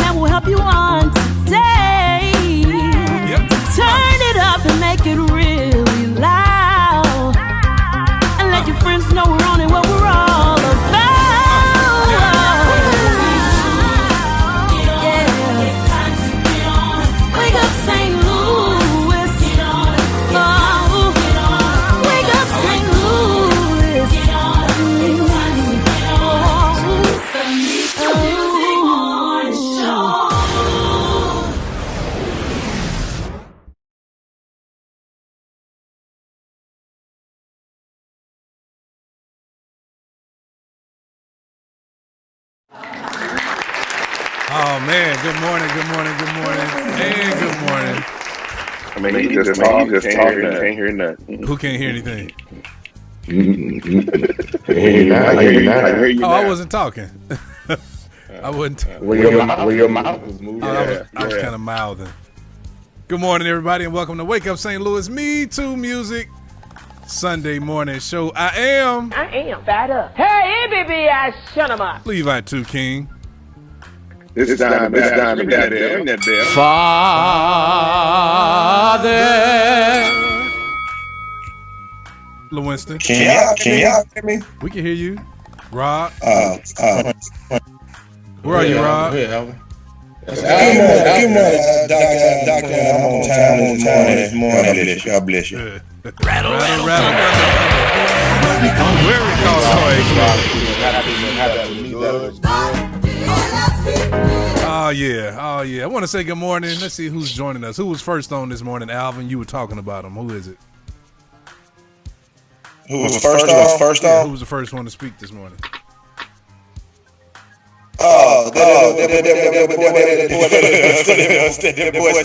that will help you on today. Yep. Turn it up and make it really loud. And let your friends know we're on it, what we're all about. Wake up St. Louis. Oh, wake up St. Louis. Oh man, good morning, and good morning. I mean, he just talking, can't hear nothing. Who can't hear anything? I hear you now. I wasn't talking. I wasn't. Your mouth was moving. I was kind of mouthing. Good morning, everybody, and welcome to Wake Up St. Louis MeTooMusic Sunday morning show. I am fat up. Hey, baby, I shut him up. Levi 2 King. This is time. Ring that bell. Father. Lewinston. Can y'all hear me? We can hear you. Rob. Where Where are you, Rob? Good morning, Doctor. I'm on time this morning. God bless you. Rattle. Where we call Oh yeah. I want to say good morning. Let's see who's joining us. Who was first on this morning? Alvin, you were talking about him. Who is it? Who was first on? Who was the first one to speak this morning? Oh, that boy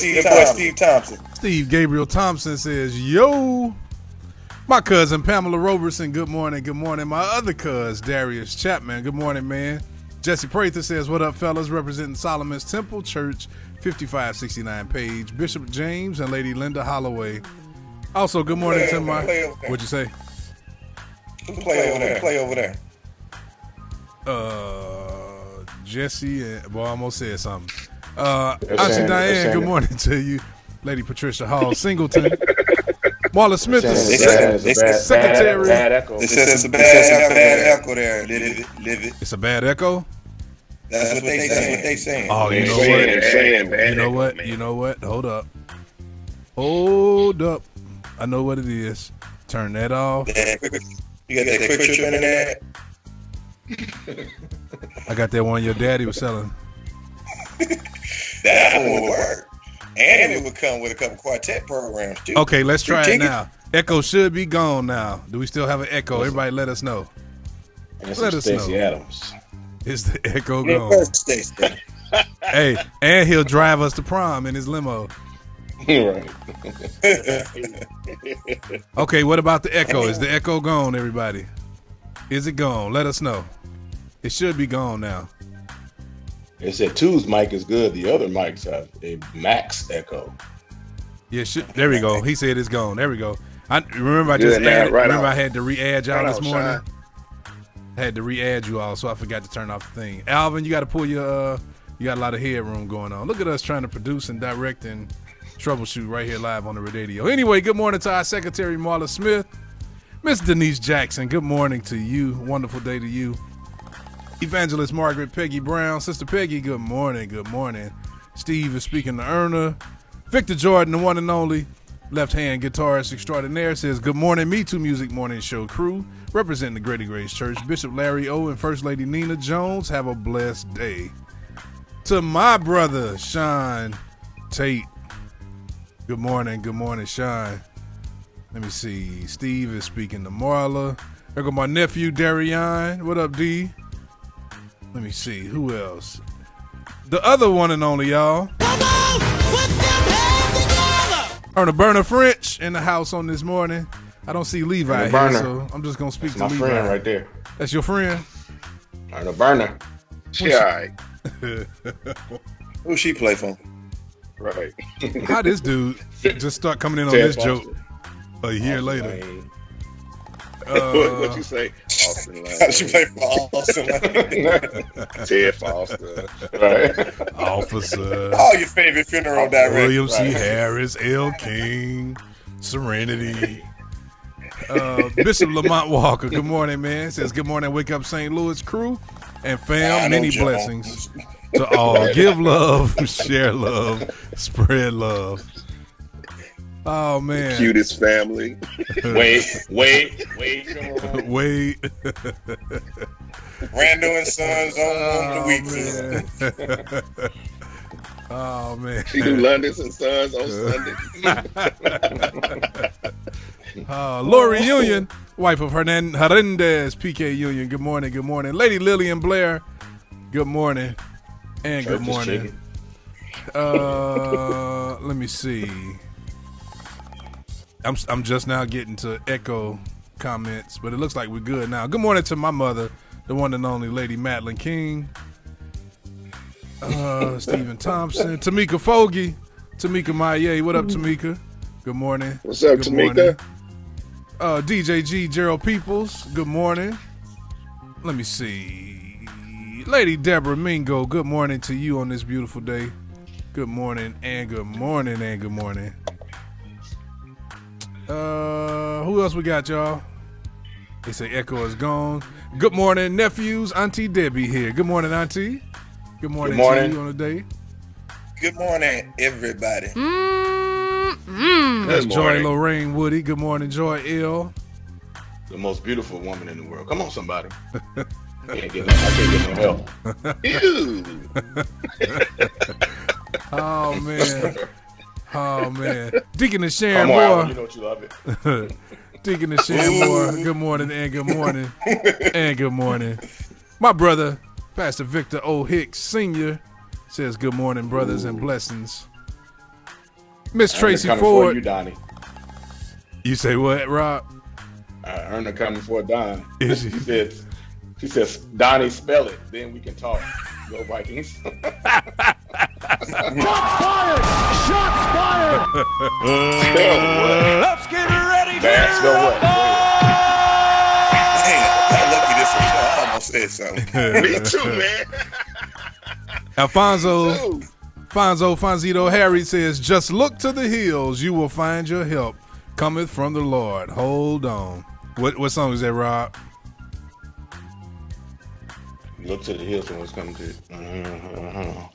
Steve Thompson. Steve Gabriel Thompson says, yo. My cousin Pamela Roberson, good morning. My other cousin Darius Chapman, good morning, man. Jesse Prather says, what up, fellas? Representing Solomon's Temple Church, 5569 Page, Bishop James and Lady Linda Holloway. Also, good morning to my... What'd you say? Who play over there? Jesse and... Boy, I almost said something. Auntie Diane, good morning to you. Lady Patricia Hall Singleton. Marla Smith, the secretary. Bad echo. It says it's a bad echo there. Live it. It's a bad echo? That's what they saying. Oh, you know what? Hold up. I know what it is. Turn that off. You got that quick trip internet? I got that one your daddy was selling. That would work. And it would come with a couple quartet programs, too. Okay, let's try it now. Echo should be gone now. Do we still have an echo? Everybody let us know. Let us know. Adams. Is the echo gone? Hey, and he'll drive us to prom in his limo. Right. Okay, what about the echo? Is the echo gone, everybody? Is it gone? Let us know. It should be gone now. It said two's mic is good. The other mics have a max echo. Yeah, there we go. He said it's gone. There we go. I had to re-add y'all this morning. I had to re-add you all, so I forgot to turn off the thing. Alvin, you got to pull your. You got a lot of headroom going on. Look at us trying to produce and direct and troubleshoot right here live on the radio. Anyway, good morning to our secretary Marla Smith, Miss Denise Jackson. Good morning to you. Wonderful day to you. Evangelist Margaret Peggy Brown. Sister Peggy, good morning. Good morning. Steve is speaking to Erna. Victor Jordan, the one and only left-hand guitarist extraordinaire, says, good morning, MeTooMusic Morning Show crew. Representing the Grady Grace Church, Bishop Larry O. and First Lady Nina Jones. Have a blessed day. To my brother, Sean Tate. Good morning, Sean. Let me see. Steve is speaking to Marla. There go my nephew, Darian. What up, D? Let me see. Who else? The other one and only, y'all. Come on, put them hands together. Erna Burner French in the house on this morning. I don't see Levi here, so I'm just going to speak to Levi. My friend right there. That's your friend? Erna Burner. She all right. Who she play for? Right. How this dude just start coming in on this joke a year later? What you say? Austin Lane. She played for Austin Lane. Ted Foster. Right. Officer. All your favorite funeral directors. William C. Harris, L. King, Serenity. Bishop Lamont Walker, good morning, man. Says, good morning, Wake Up St. Louis crew and fam. Many blessings to all. Give love, share love, spread love. Oh, man. The cutest family. Wait. Randall and Sons on the weekend. Oh, man. She do London's and Sons on Sunday. Lori Union, wife of Hernandez, PK Union. Good morning, good morning. Lady Lillian Blair, good morning. And good morning. Let me see. I'm just now getting to echo comments, but it looks like we're good now. Good morning to my mother, the one and only Lady Madeline King. Stephen Thompson, Tamika Fogie, Tamika Maye. What up, Tamika? Good morning. What's up, Tamika? DJ G, Gerald Peoples. Good morning. Let me see. Lady Deborah Mingo. Good morning to you on this beautiful day. Good morning and good morning and good morning. Who else we got, y'all? They say Echo is gone. Good morning, nephews. Auntie Debbie here. Good morning, Auntie. Good morning to you on the day. Good morning, everybody. That's Joy Lorraine Woody. Good morning, Joy L. The most beautiful woman in the world. Come on, somebody. I can't get no help. Ew. Oh man. Deacon and Sharon Moore. You know you love it. Deacon and Sharon Moore. Good morning and good morning. And good morning. My brother, Pastor Victor O. Hicks Sr. says good morning, brothers, and blessings. Miss Tracy Ford. You, Donnie. You say what, Rob? I earned her coming for Don. Is She says, Donnie, spell it. Then we can talk. Go Vikings. Shots fired! Shots fired! Let's get ready to Spell what? Dang, I'm lucky this was I almost said something. Me too, man. Fonzito Harry says, just look to the hills, you will find your help cometh from the Lord. Hold on. What song is that, Rob? Look to the hills and what's coming to it.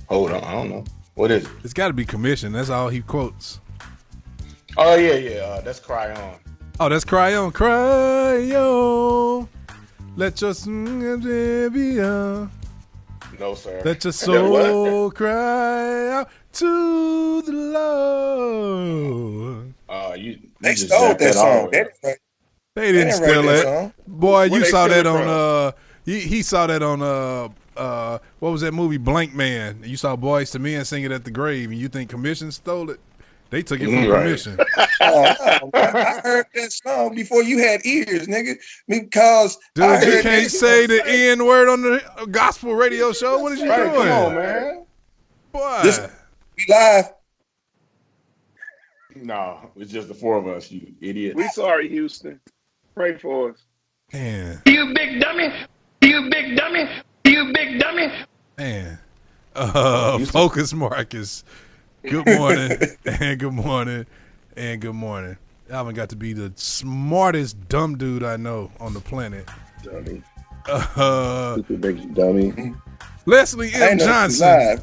Hold on. I don't know. What is it? It's got to be Commission. That's all he quotes. Oh, yeah. That's Cry On. Oh, that's Cry On. Cry On. Let your be on. No, sir. Let your soul cry out to the Lord. They stole that song. They didn't steal it. Boy, you saw that on he saw that on what was that movie, Blank Man? You saw Boys to Men sing it at the grave, and you think Commission stole it? They took it from Commission. I heard that song before you had ears, nigga. Because dude, you can't say the N word on the gospel radio show. What is you doing? Come on, man. Boy, we live. No, it's just the four of us, you idiot. We sorry, Houston. Pray for us. Man. You big dummy. You big dummy. You big dummy. Man. Focus Marcus. Good morning. And good morning. And good morning. Alvin got to be the smartest dumb dude I know on the planet. Dummy. Super big dummy. Leslie M. Johnson.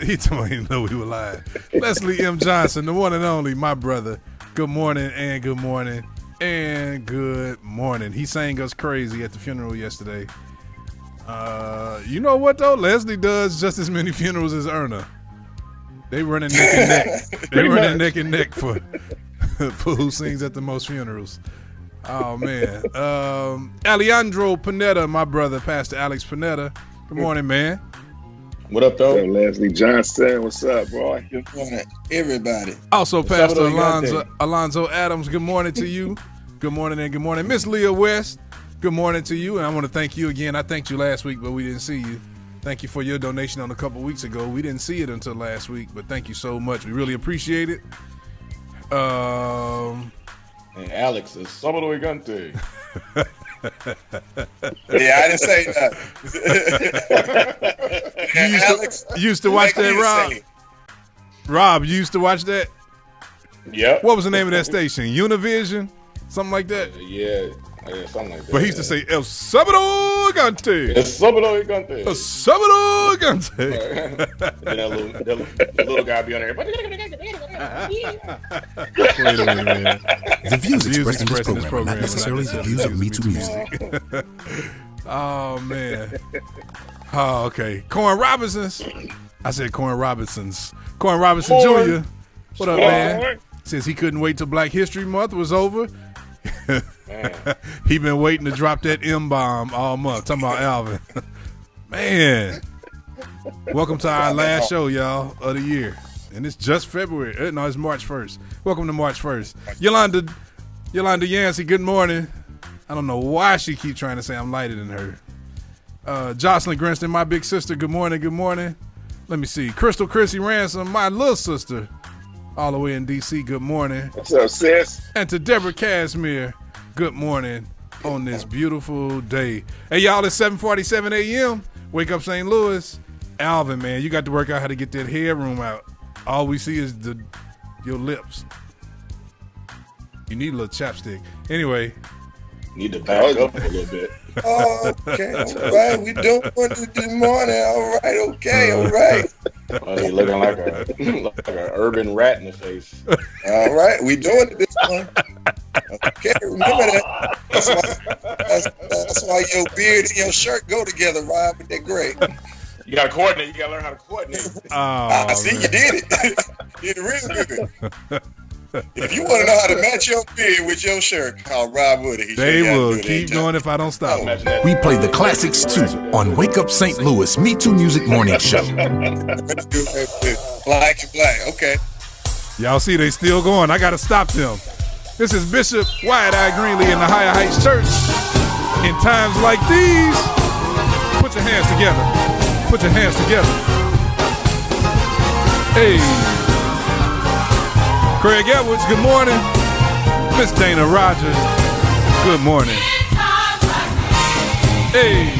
He told me he know we were live. Leslie M. Johnson, the one and only, my brother. Good morning and good morning and good morning. He sang us crazy at the funeral yesterday. You know what though? Leslie does just as many funerals as Erna. They running neck and neck. They running neck and neck for who sings at the most funerals. Oh man. Alejandro Panetta, my brother, Pastor Alex Panetta. Good morning, man. What up, though? Leslie Johnson. What's up, boy? Good morning, everybody. Also, Pastor Alonzo Adams. Good morning to you. Good morning and good morning, Miss Leah West. Good morning to you, and I want to thank you again. I thanked you last week, but we didn't see you. Thank you for your donation on a couple weeks ago. We didn't see it until last week, but thank you so much. We really appreciate it. And Alex is Sábado Gigante. Yeah, I didn't say nothing. You used to watch that, Rob? Rob, you used to watch that? Yep. What was the name of that station? Univision? Something like that? Yeah, something like that. But he used to say, El Salvador Gigante. El Salvador Gigante. El Salvador Gigante. That little guy be on there. The views expressed in this program are not necessarily the views of MeTooMusic. Oh, man. Oh, okay. Corn Robinsons. I said Corn Robinsons. Corn Robinson Jr. What up, man? Says he couldn't wait till Black History Month was over. He been waiting to drop that M-bomb all month. Talking about Alvin. Man. Welcome to our last show, y'all, of the year. And it's just February. No, it's March 1st. Welcome to March 1st. Yolanda Yancey, good morning. I don't know why she keep trying to say I'm lighter than her. Jocelyn Grinston, my big sister, good morning, good morning. Let me see. Crystal Chrissy Ransom, my little sister, all the way in D.C., good morning. What's up, sis? And to Deborah Casimir, good morning on this beautiful day. Hey, y'all, it's 7:47 a.m. Wake up, St. Louis. Alvin, man, you got to work out how to get that headroom out. All we see is your lips. You need a little chapstick. Anyway. Need to back up a little bit. Okay, all right. We doing it this morning. All right, okay, all right. Oh, you looking like an urban rat in the face. All right, we doing it this morning. Okay, remember that. That's why your beard and your shirt go together, Rob. They're great. You gotta coordinate. You gotta learn how to coordinate. I see, you did it. You did it real good. If you want to know how to match your beard with your shirt, call Rob Woody. They will keep doing if I don't stop. We play the classics too on Wake Up St. Louis MeTooMusic Morning Show. Black and black. Okay. Y'all see they still going. I got to stop them. This is Bishop Wide-Eye Greenlee in the Higher Heights Church. In times like these, put your hands together. Put your hands together. Hey. Craig Edwards, good morning. Miss Dana Rogers, good morning. Hey.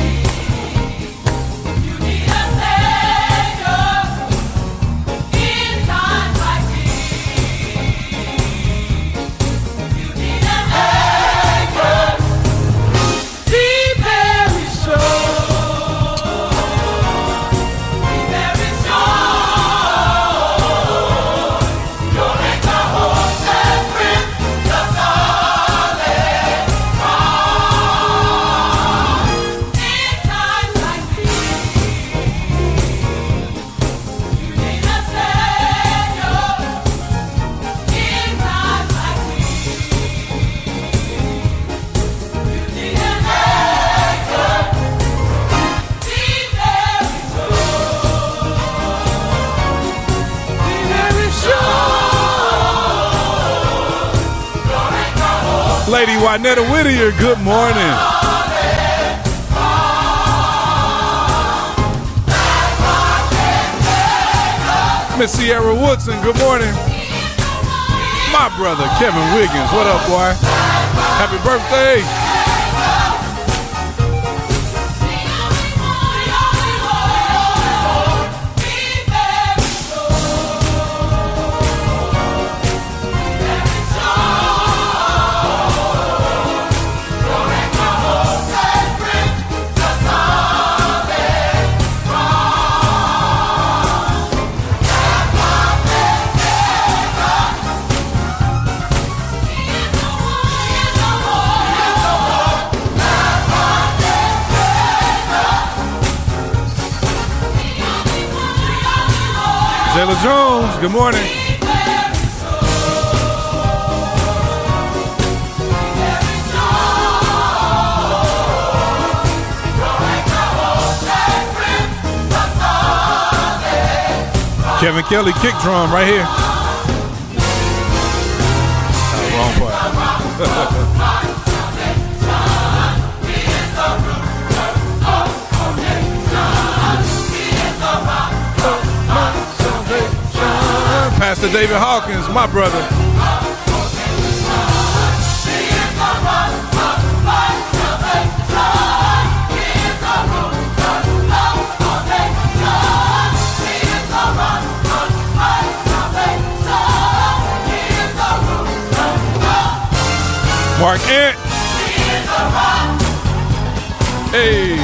Lady Wynetta Whittier, good morning. Miss Sierra Woodson, good morning. My brother, Kevin Wiggins, what up, boy? Happy birthday. Taylor Jones, good morning. Kevin Kelly kick drum right here. Wrong part. Pastor David Hawkins, my brother. Mark Ant. Hey.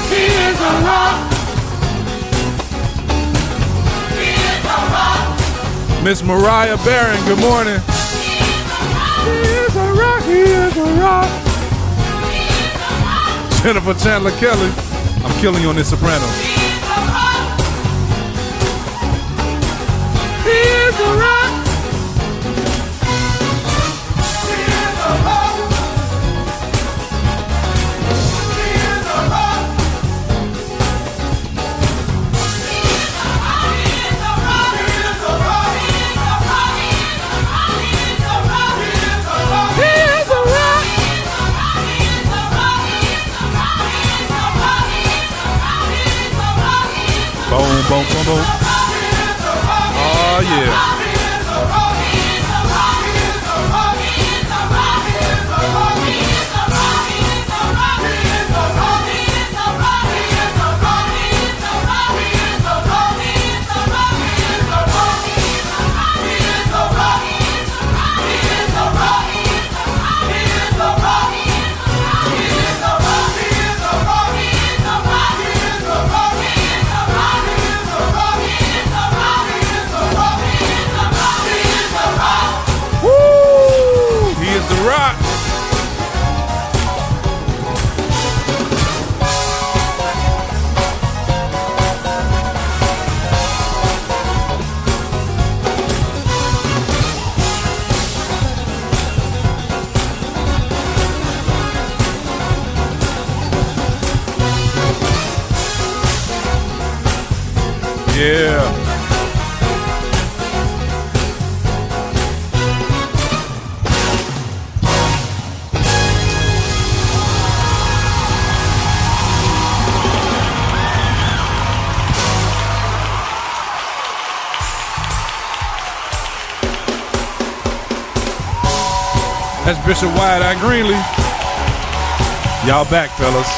He is a rock. Miss Mariah Barron, good morning. He is a rock, he is a rock. Jennifer Chandler Kelly, I'm killing you on this soprano. He is a rock. Boom, boom, boom, boom. Oh, yeah. Rock. Yeah. That's Bishop Wide-Eye Greenlee. Y'all back, fellas.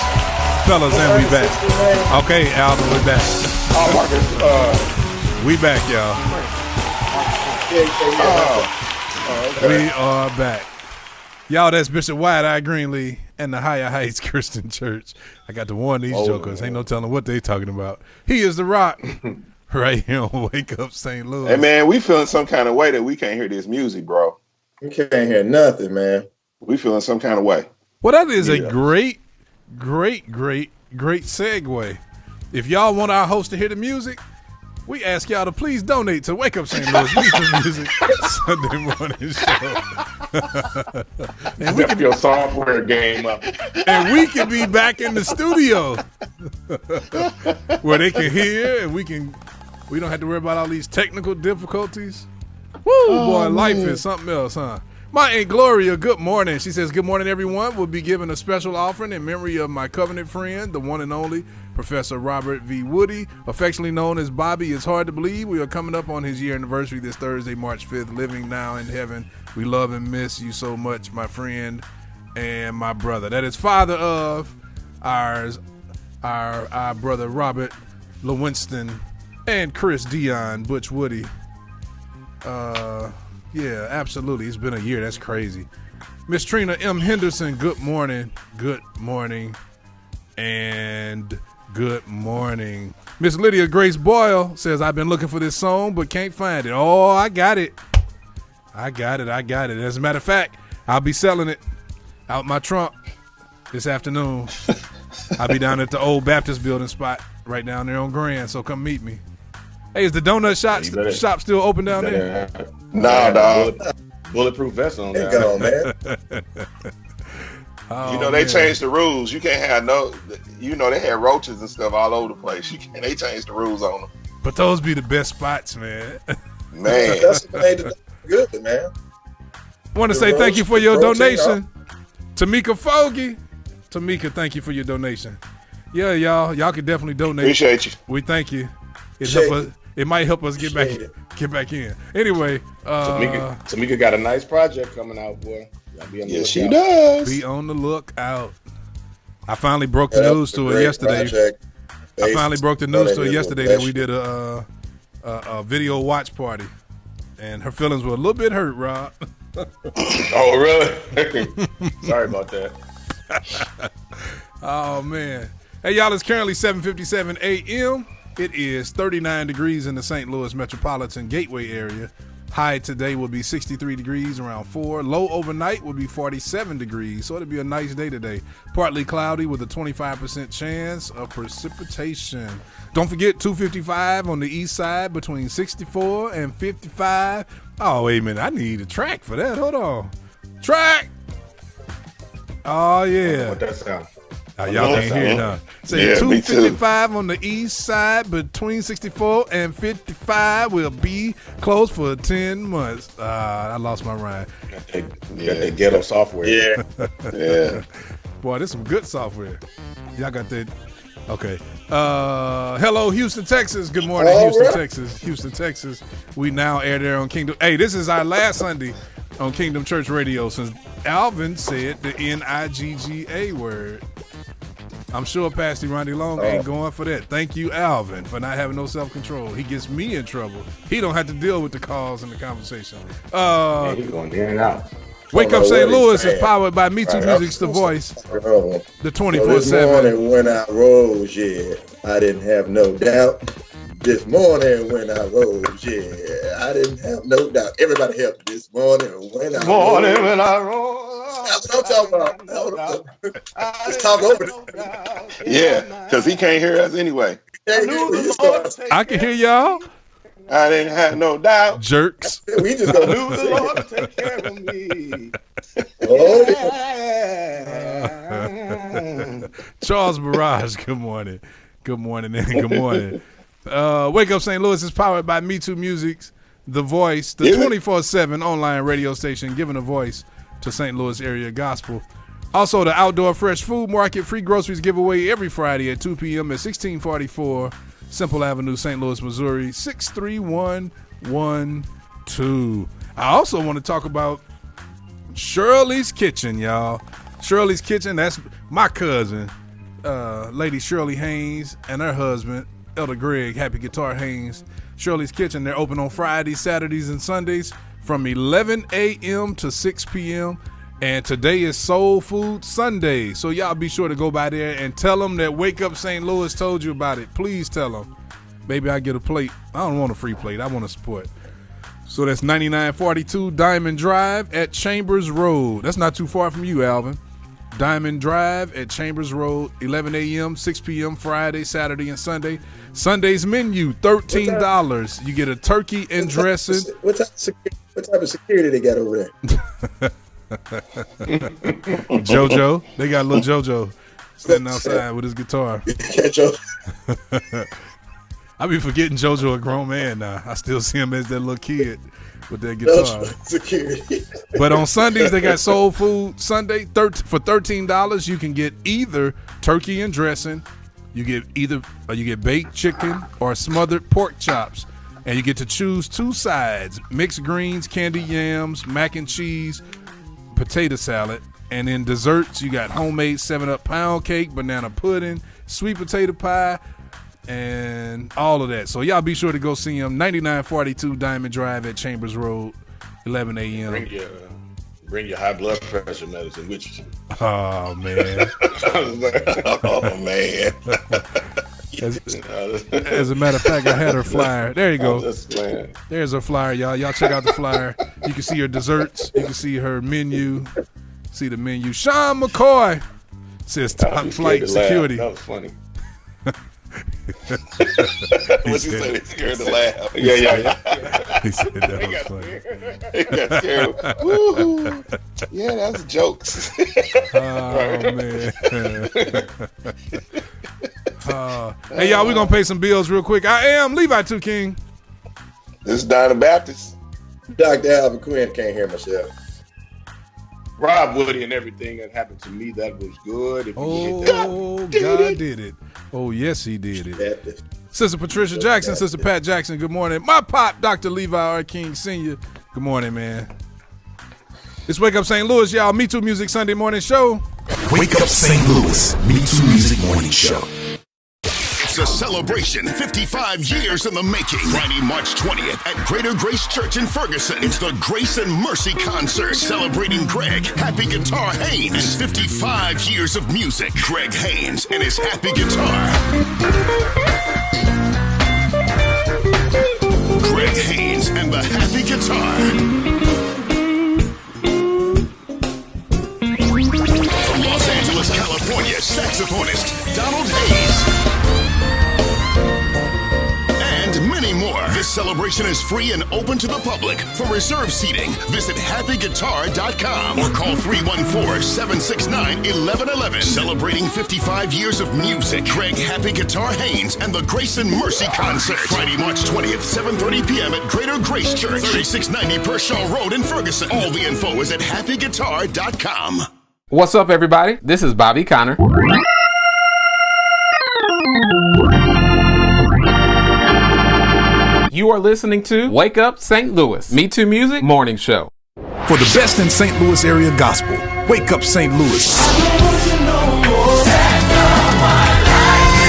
Fellas, and we back. Okay, Alvin, we back. Oh, Marcus. We back, y'all. Okay. We are back. Y'all, that's Bishop Wide-Eye Greenlee and the Higher Heights Christian Church. I got to warn these jokers. Ain't no telling what they talking about. He is the Rock. Right here on Wake Up St. Louis. Hey, man, we feeling some kind of way that we can't hear this music, bro. We can't hear nothing, man. We feeling some kind of way. Well, that is a great segue. If y'all want our host to hear the music, we ask y'all to please donate to Wake Up St. Louis MeTooMusic Sunday morning show. And we can your software game up. And we can be back in the studio where they can hear and we don't have to worry about all these technical difficulties. Woo, boy, life is something else, huh? My Aunt Gloria, good morning. She says, good morning, everyone. We'll be giving a special offering in memory of my covenant friend, the one and only Professor Robert V. Woody, affectionately known as Bobby. It's hard to believe we are coming up on his year anniversary this Thursday, March 5th, living now in heaven. We love and miss you so much, my friend and my brother. That is father of our brother Robert Lewinston and Chris Dion Butch Woody. Yeah, absolutely. It's been a year. That's crazy. Miss Trina M. Henderson, good morning. Good morning. And good morning. Miss Lydia Grace Boyle says, I've been looking for this song, but can't find it. Oh, I got it. I got it. As a matter of fact, I'll be selling it out my trunk this afternoon. I'll be down at the old Baptist building spot right down there on Grand, so come meet me. Hey, is the donut shop still open down there? Nah, dog. Bulletproof vest on there. Go, man. They changed the rules. You can't have they had roaches and stuff all over the place. They changed the rules on them. But those be the best spots, man. Man. That's what made it good, man. I want to say thank you for your donation. Tamika Fogie. Tamika, thank you for your donation. Yeah, y'all. Y'all can definitely donate. Appreciate you. We thank you. It might help us get back in. Anyway, Tamika got a nice project coming out, boy. Yes, she does. Be on the lookout. I finally broke the news to her yesterday. I finally broke the news to her yesterday that we did a video watch party and her feelings were a little bit hurt, Rob. Oh, really? Sorry about that. Oh, man. Hey, y'all, it's currently 7:57 a.m. It is 39 degrees in the St. Louis metropolitan Gateway area. High today will be 63 degrees, around 4. Low overnight will be 47 degrees, so it'll be a nice day today. Partly cloudy with a 25% chance of precipitation. Don't forget 255 on the east side between 64 and 55. Oh, wait a minute. I need a track for that. Hold on. Track! Oh, yeah. What that sound? Y'all can't hear it now. Say 255 on the east side between 64 and 55 will be closed for 10 months. I lost my rhyme. Got that ghetto software. Yeah. Yeah. Boy, this is some good software. Y'all got that. Okay. Hello, Houston, Texas. Good morning, Houston, Texas. Houston, Texas. We now air there on Kingdom. Hey, this is our last Sunday on Kingdom Church Radio since Alvin said the N-I-G-G-A word. I'm sure Pastor Ronnie Long ain't going for that. Thank you, Alvin, for not having no self-control. He gets me in trouble. He don't have to deal with the calls and the conversation. He's going in and out. Wake Up St. Louis is powered by MeTooMusic's The Voice, the 24/7. This morning when I rose, I didn't have no doubt. This morning when I rose, I didn't have no doubt. Everybody help me. This morning when I rose. That's what I'm talking about. Let's talk over it. Yeah, because he can't hear us anyway. I can hear y'all. I didn't have no doubt. Jerks. We just gonna Knew the Lord to take care of me. Charles Barrage, good morning. Good morning and good morning. Wake Up St. Louis is powered by MeTooMusic's The Voice, the 24/7 online radio station giving a voice to St. Louis area gospel. Also, the Outdoor Fresh Food Market free groceries giveaway every Friday at 2 p.m. at 1644 Simple Avenue, St. Louis, Missouri, 63112. I also want to talk about Shirley's Kitchen, y'all. Shirley's Kitchen, that's my cousin, Lady Shirley Haynes, and her husband, Elder Greg, Happy Guitar Haynes. Shirley's Kitchen, they're open on Fridays, Saturdays, and Sundays from 11 a.m. to 6 p.m. And today is Soul Food Sunday. So y'all be sure to go by there and tell them that Wake Up St. Louis told you about it. Please tell them. Maybe I get a plate. I don't want a free plate. I want to support. So that's 9942 Diamond Drive at Chambers Road. That's not too far from you, Alvin. Diamond Drive at Chambers Road, 11 a.m., 6 p.m. Friday, Saturday, and Sunday. Sunday's menu, $13. You get a turkey and dressing. What type of security they got over there? JoJo. They got little JoJo standing outside with his guitar. I be forgetting JoJo a grown man now. I still see him as that little kid with that guitar. Security. But on Sundays, they got Soul Food Sunday. For $13, you can get either turkey and dressing. You get baked chicken or smothered pork chops. And you get to choose two sides, mixed greens, candied yams, mac and cheese, potato salad. And in desserts, you got homemade 7-Up pound cake, banana pudding, sweet potato pie, and all of that. So y'all be sure to go see them. 9942 Diamond Drive at Chambers Road, 11 a.m. Bring your high blood pressure medicine with you. Oh, man. Oh, man. As a matter of fact, I had her flyer. There you go. There's her flyer, y'all. Y'all check out the flyer. You can see her desserts. You can see her menu. See the menu. Sean McCoy says top flight security. That was funny. What you say? They scared to laugh. Yeah. He said that was funny. They got scared. Woo-hoo. Yeah, that's jokes. Oh, man. Hey, y'all, we're going to pay some bills real quick. I am Levi 2 King. This is Donna Baptist. Dr. Alvin Quinn, can't hear myself. Rob Woody and everything that happened to me, that was good. If you God did it. Oh, yes, he did it. Sister Patricia Jackson, Sister Pat Jackson, good morning. My pop, Dr. Levi R. King Sr., good morning, man. It's Wake Up St. Louis, y'all. MeTooMusic Sunday morning show. Wake Up St. Louis, MeTooMusic morning show. It's a celebration 55 years in the making. Friday, March 20th at Greater Grace Church in Ferguson. It's the Grace and Mercy Concert, celebrating Greg Happy Guitar Haynes and 55 years of music. Greg Haynes and his Happy Guitar. Greg Haynes and the Happy Guitar. From Los Angeles, California, saxophonist Donald Hayes. And many more. This celebration is free and open to the public. For reserved seating, visit happyguitar.com or call 314-769-1111. Celebrating 55 years of music. Greg Happy Guitar Haynes and the Grace and Mercy Concert. Friday, March 20th, 7:30 p.m. at Greater Grace Church, 3690 Pershaw Road in Ferguson. All the info is at happyguitar.com. What's up, everybody? This is Bobby Connor. You are listening to Wake Up St. Louis, MeTooMusic Morning Show. For the best in St. Louis area gospel, Wake Up St. Louis.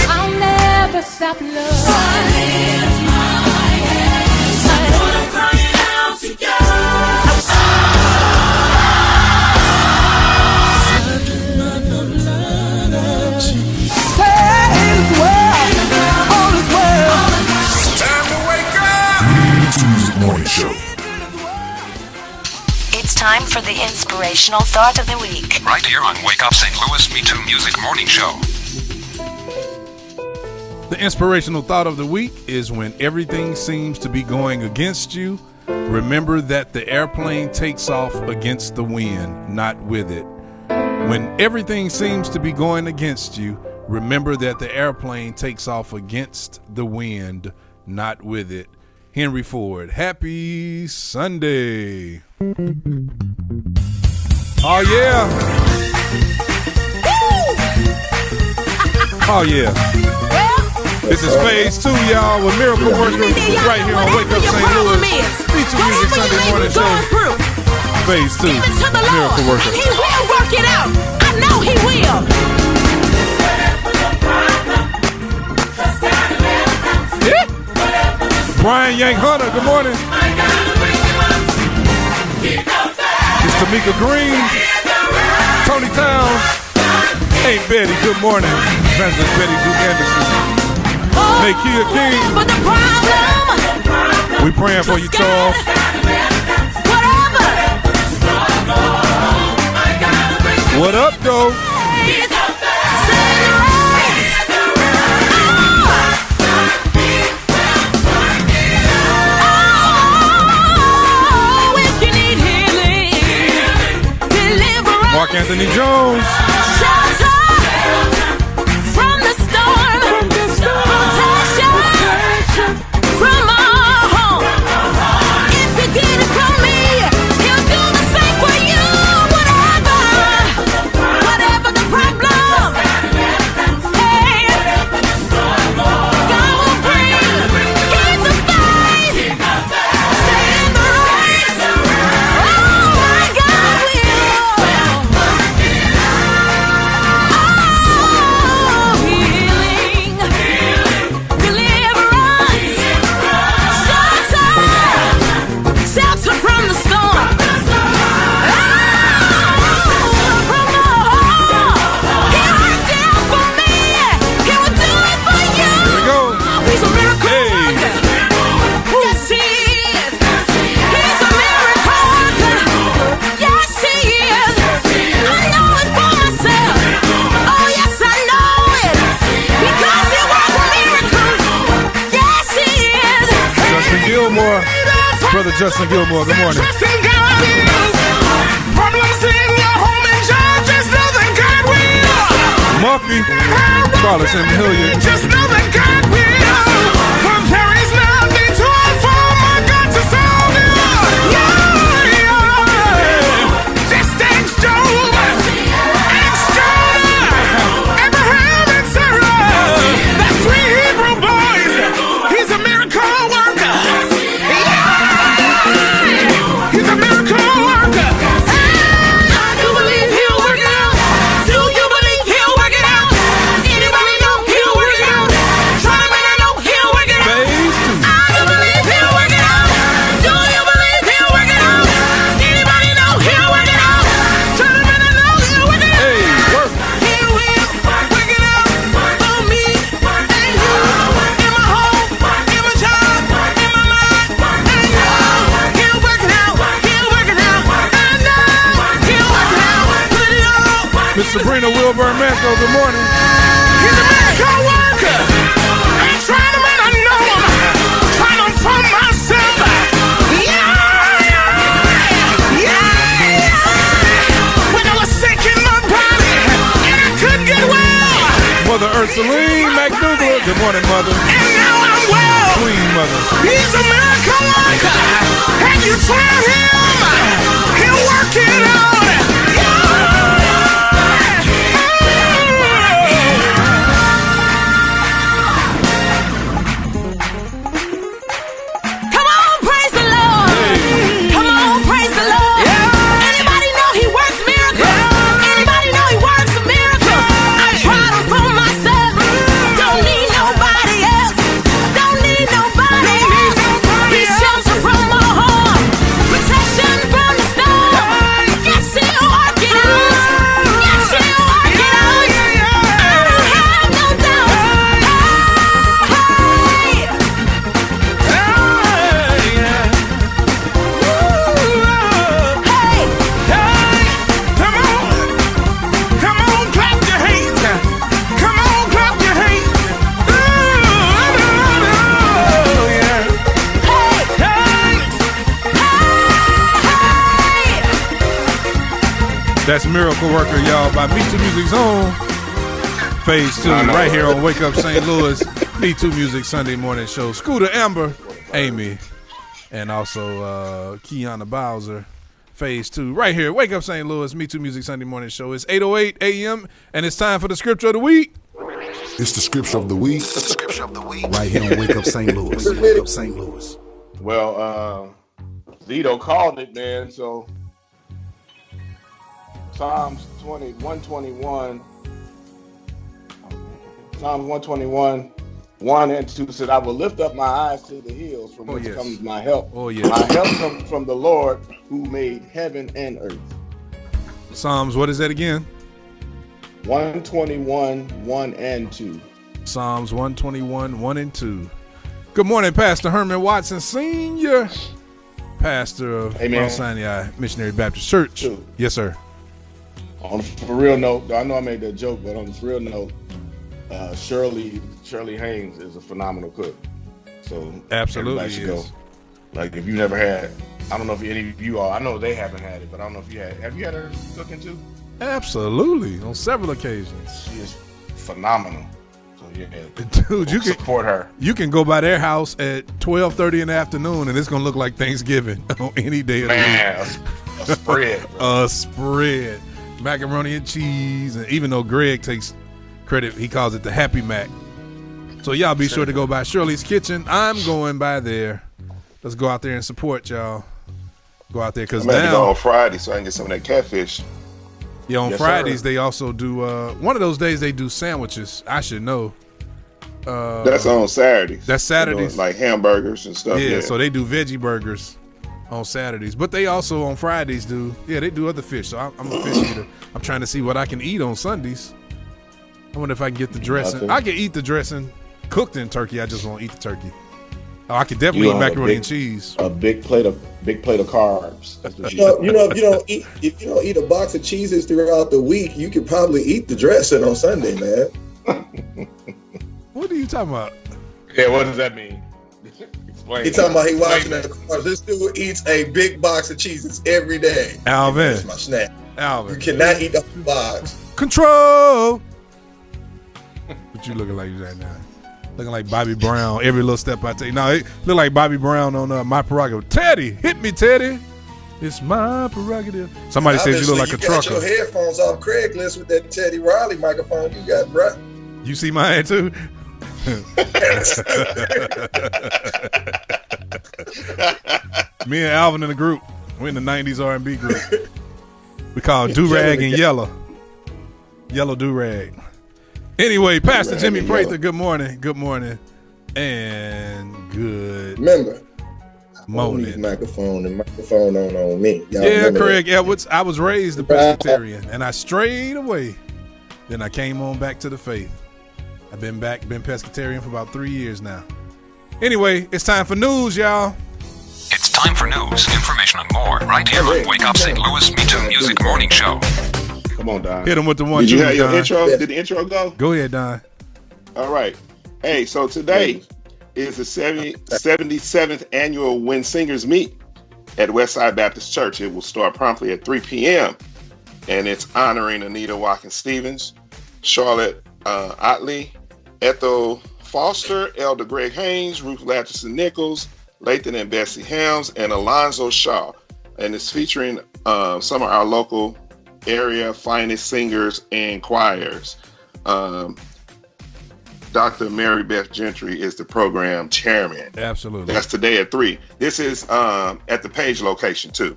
I'll never stop loving. Morning Show. It's time for the inspirational thought of the week. Right here on Wake Up St. Louis MeTooMusic Morning Show. The inspirational thought of the week is when everything seems to be going against you, remember that the airplane takes off against the wind, not with it. When everything seems to be going against you, remember that the airplane takes off against the wind, not with it. Henry Ford. Happy Sunday. Oh, yeah. Oh, yeah. This is phase 2, y'all, with Miracle Workers right here on Wake Up St. Louis. MeTooMusic Sunday Morning Show. Phase 2, Miracle Workers. He will work it out. I know he will. Brian Yank Hunter, good morning. It's Tamika Green, Tony Towns, Aunt Betty, good morning. Evangelist Betty Duke Anderson, Nakia King. We praying for you, Charles. What up, though? Mark Anthony Jones. Shelter from the storm. Protection from our home. If he did it for me, he'll do the same for you. Whatever the problem. Hey, God will bring. Keep the faith. Stay in the race. Oh my God will. Shelter from the storm. From the hole. He worked it out for me. He will do it for you. Here we go. He's a miracle worker. Yes, he is. He's a miracle worker. Yes, he is. I know it for myself. Oh, yes, I know it. Because he works miracles. Yes, he is. Justin Gilmore. Brother Justin Gilmore, good morning. Problems in your home and job, just know that God will. Muffy, Carlos and Hilliard. Just know that God will. From there is nothing to unfold, my God to solve it. Yeah. Just thanks Job, thanks Jonah, Abraham and Sarah, the 3 Hebrew boys. He's a miracle worker. He's a miracle worker. I do believe he'll work it out. Do you believe he'll work it out? Anybody know he'll work it out? Francisco, good morning. He's a miracle worker. I'm trying to let her know him. Trying to for myself. When I was sick in my body and I couldn't get well. Mother Ursuline McDougall, good morning, Mother. And now I'm well. Queen Mother. He's a miracle worker. Have you tried him? He'll work it out. That's Miracle Worker, y'all, by MeTooMusic's own Phase 2, right here on Wake Up St. Louis. MeTooMusic Sunday morning show. Scooter Amber, Amy, and also Kiana Bowser. Phase 2, right here. Wake Up St. Louis, MeTooMusic Sunday morning show. It's 8:08 a.m. and it's time for the scripture of the week. It's the scripture of the week. The scripture of the week. Right here on Wake Up St. Louis. Wake Up St. Louis. Well, Zito called it, man. So Psalms 121. Psalms 121, 1 and 2 said, I will lift up my eyes to the hills from which comes my help. Oh, yes. My help comes from the Lord who made heaven and earth. Psalms, what is that again? 121, 1 and 2. Psalms 121, 1 and 2. Good morning, Pastor Herman Watson, Sr., pastor of Mount Sinai Missionary Baptist Church. True. Yes, sir. For real note, I know I made that joke, but on the real note, Shirley Haynes is a phenomenal cook. So absolutely everybody should go. Like if you never had, I don't know if any of you all, I know they haven't had it, but I don't know if you had. Have you had her cooking too? Absolutely, on several occasions. She is phenomenal. So yeah, dude, you can support her. You can go by their house at 12:30 in the afternoon, and it's gonna look like Thanksgiving on any day of the week. A spread. A spread. Macaroni and cheese, and even though Greg takes credit, he calls it the Happy Mac. So y'all be sure to go by Shirley's Kitchen. I'm going by there. Let's go out there and support y'all. Go out there because now to go on Friday so I can get some of that catfish. Yeah, on Fridays they also do. One of those days they do sandwiches. I should know. That's on Saturdays. That's Saturdays, like hamburgers and stuff. Yeah, so they do veggie burgers on Saturdays, but they also on Fridays do. Yeah, they do other fish. So I'm a fish eater. I'm trying to see what I can eat on Sundays. I wonder if I can get the dressing. I can eat the dressing cooked in turkey. I just won't eat the turkey. Oh, I could definitely eat macaroni and cheese. A big plate of carbs. That's what if you don't eat a box of cheeses throughout the week, you could probably eat the dressing on Sunday, man. What are you talking about? Yeah, what does that mean? Explain. He's talking about he watching the cars. This dude eats a big box of cheeses every day. Alvin. That's my snack. Alvin. You cannot eat the box. Control. What you looking like right now? Looking like Bobby Brown. Every little step I take. No, it look like Bobby Brown on My Prerogative. Teddy, hit me, Teddy. It's my prerogative. Somebody says you look like a trucker. You got your headphones off Craigslist with that Teddy Riley microphone you got, bro. You see mine too? Me and Alvin in the group. We're in the 90s R&B group. We call it Do-Rag and Yellow. Yellow Do-Rag. Anyway, Pastor Jimmy Prather, good morning. Good morning. And good morning. Microphone on me. Y'all yeah, Craig Edwards. I was raised a Presbyterian, and I strayed away. Then I came on back to the faith. I've been Pescatarian for about 3 years now. Anyway, it's time for news, y'all. It's time for news, information, and more right here on Wake Up St. Louis MeTooMusic Morning Show. Come on, Don. Hit him with the one. Did you have your Don. intro? Did the intro go? Go ahead, Don. All right. Hey, so today is the 77th annual When Singers Meet at Westside Baptist Church. It will start promptly at 3 p.m. and it's honoring Anita Watkins Stevens, Charlotte Otley, Ethel Foster, Elder Greg Haynes, Ruth Latcherson Nichols, Lathan and Bessie Helms, and Alonzo Shaw. And it's featuring some of our local area finest singers and choirs. Dr. Mary Beth Gentry is the program chairman. Absolutely. That's today at 3. This is at the Page location too.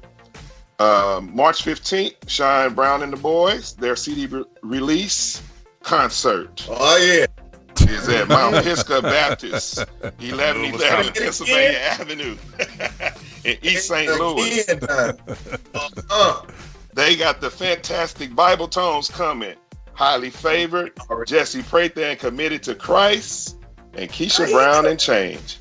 March 15th, Shine Brown and the Boys, their CD release concert. Oh, yeah. Is at Mount Pisgah Baptist, 1111 Pennsylvania Avenue in East St. Louis. They got the fantastic Bible tones coming. Highly Favored, Jesse Prather and Committed to Christ, and Keisha Brown and Change.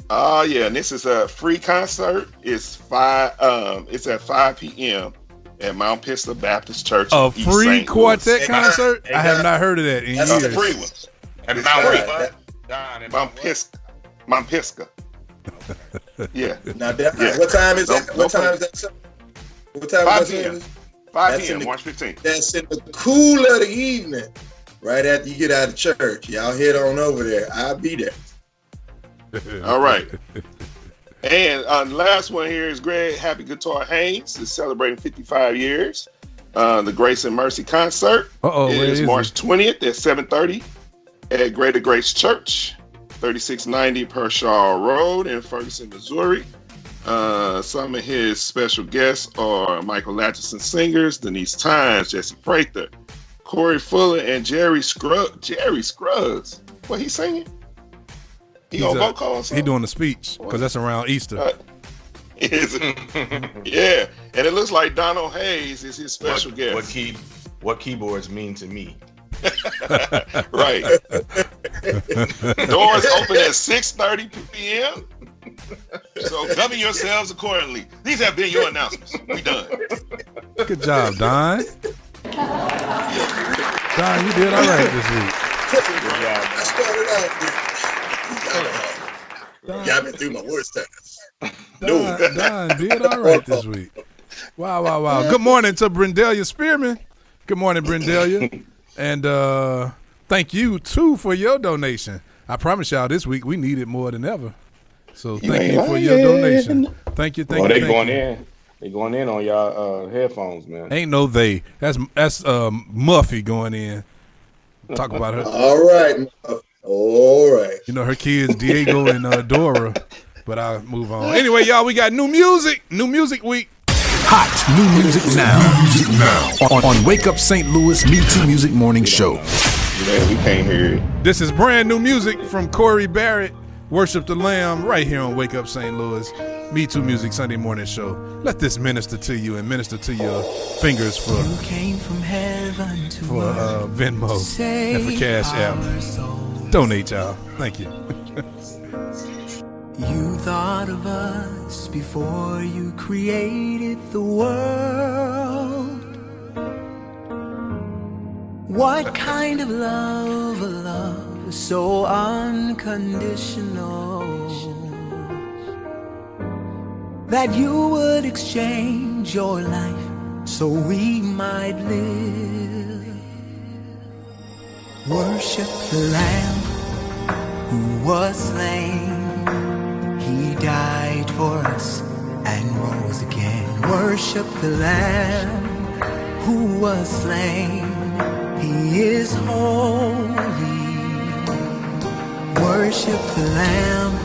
Oh yeah, and this is a free concert. It's at 5 p.m. at Mount Pisgah Baptist Church. A free quartet concert? I have not heard of that in years. That's a free one. At Mount Pisgah. Yeah. Now, what time is that? What time is that? What time is that? 5 p.m. March 15th. That's in the cool of the evening, right after you get out of church. Y'all head on over there. I'll be there. All right. And the last one here is Greg Happy Guitar Haynes is celebrating 55 years. The Grace and Mercy concert is March 20th at 7:30 at Greater Grace Church, 3690 Pershaw Road in Ferguson, Missouri. Some of his special guests are Michael Latcherson singers, Denise Tynes, Jesse Prather, Corey Fuller, and Jerry Scruggs. What he singing? He on vocal or something? He doing the speech because that's around Easter. Is it? Yeah, and it looks like Donald Hayes is his special guest. What keyboards mean to me? Right. Doors open at 6:30 p.m. So govern yourselves accordingly. These have been your announcements. We done. Good job, Don. Don, you did all right this week. Got me through my worst times. Don did all right this week. Wow. Good morning to Brendelia Spearman. Good morning, Brendelia. And thank you, too, for your donation. I promise y'all this week we need it more than ever. So thank you for your donation. Thank you. They going in on y'all headphones, man. Ain't no they. That's Muffy going in. Talk about her. All right. You know her kids, Diego and Dora. But I'll move on. Anyway, y'all, we got new music week. Hot new music now. On Wake Up St. Louis MeTooMusic Morning Show. Man, we can't hear it. This is brand new music from Corey Barrett. Worship the Lamb right here on Wake Up St. Louis MeTooMusic Sunday Morning Show. Let this minister to you and minister to your fingers for Venmo and for Cash App. Donate, y'all. Thank you. You thought of us before you created the world. What kind of love, a love so unconditional that you would exchange your life so we might live? Worship the Lamb who was slain. He died for us and rose again. Worship the Lamb who was slain. He is holy. Worship the Lamb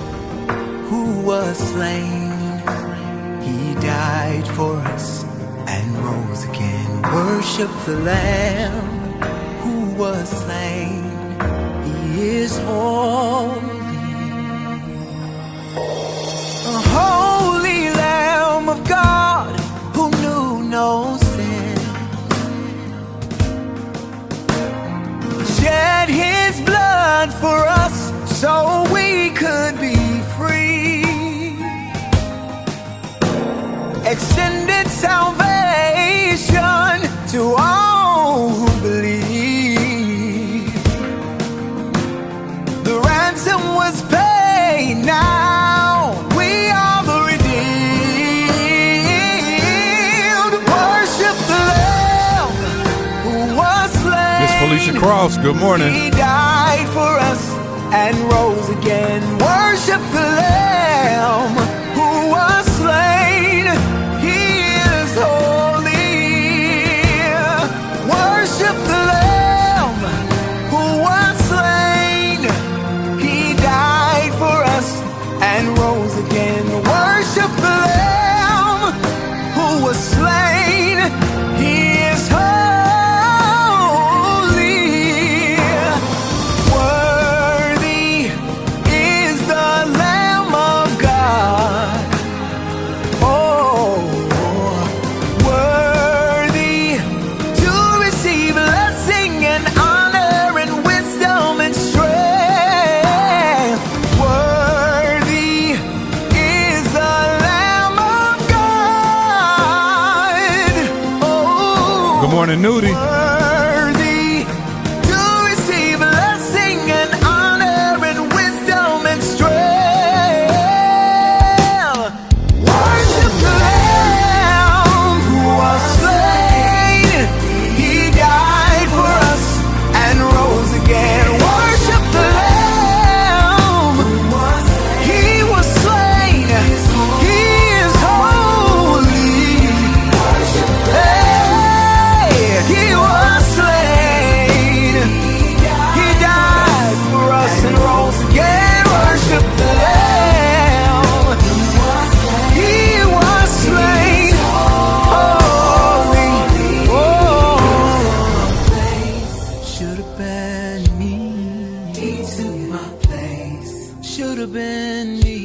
who was slain. He died for us and rose again. Worship the Lamb who was slain. He is holy. A holy Lamb of God who knew no sin, shed his blood for us so we could be free, extended salvation to all was paid. Now we are the redeemed. Worship the Lamb who was slain. Miss Felicia Cross, good morning. He died for us and rose again. Worship the Lamb who was slain. He is holy. Worship the Lamb who was slain. He died for us and rose again. Worship the Lamb who was slain. He is holy. Worthy is the Lamb of God. Oh, worthy to receive blessing and honor and wisdom and strength. Worthy is the Lamb of God. Oh, Good morning, Nudie. worthy to receive blessing and honor and wisdom and strength. Worship the Lamb who was slain. He died for us and rose again. Worship the Lamb. He was slain. He is holy. Hey, he was slain. He died for us and rose again. Worship the Lamb. He was slain. Holy. Oh, should have been me. He took my place. Should have been me.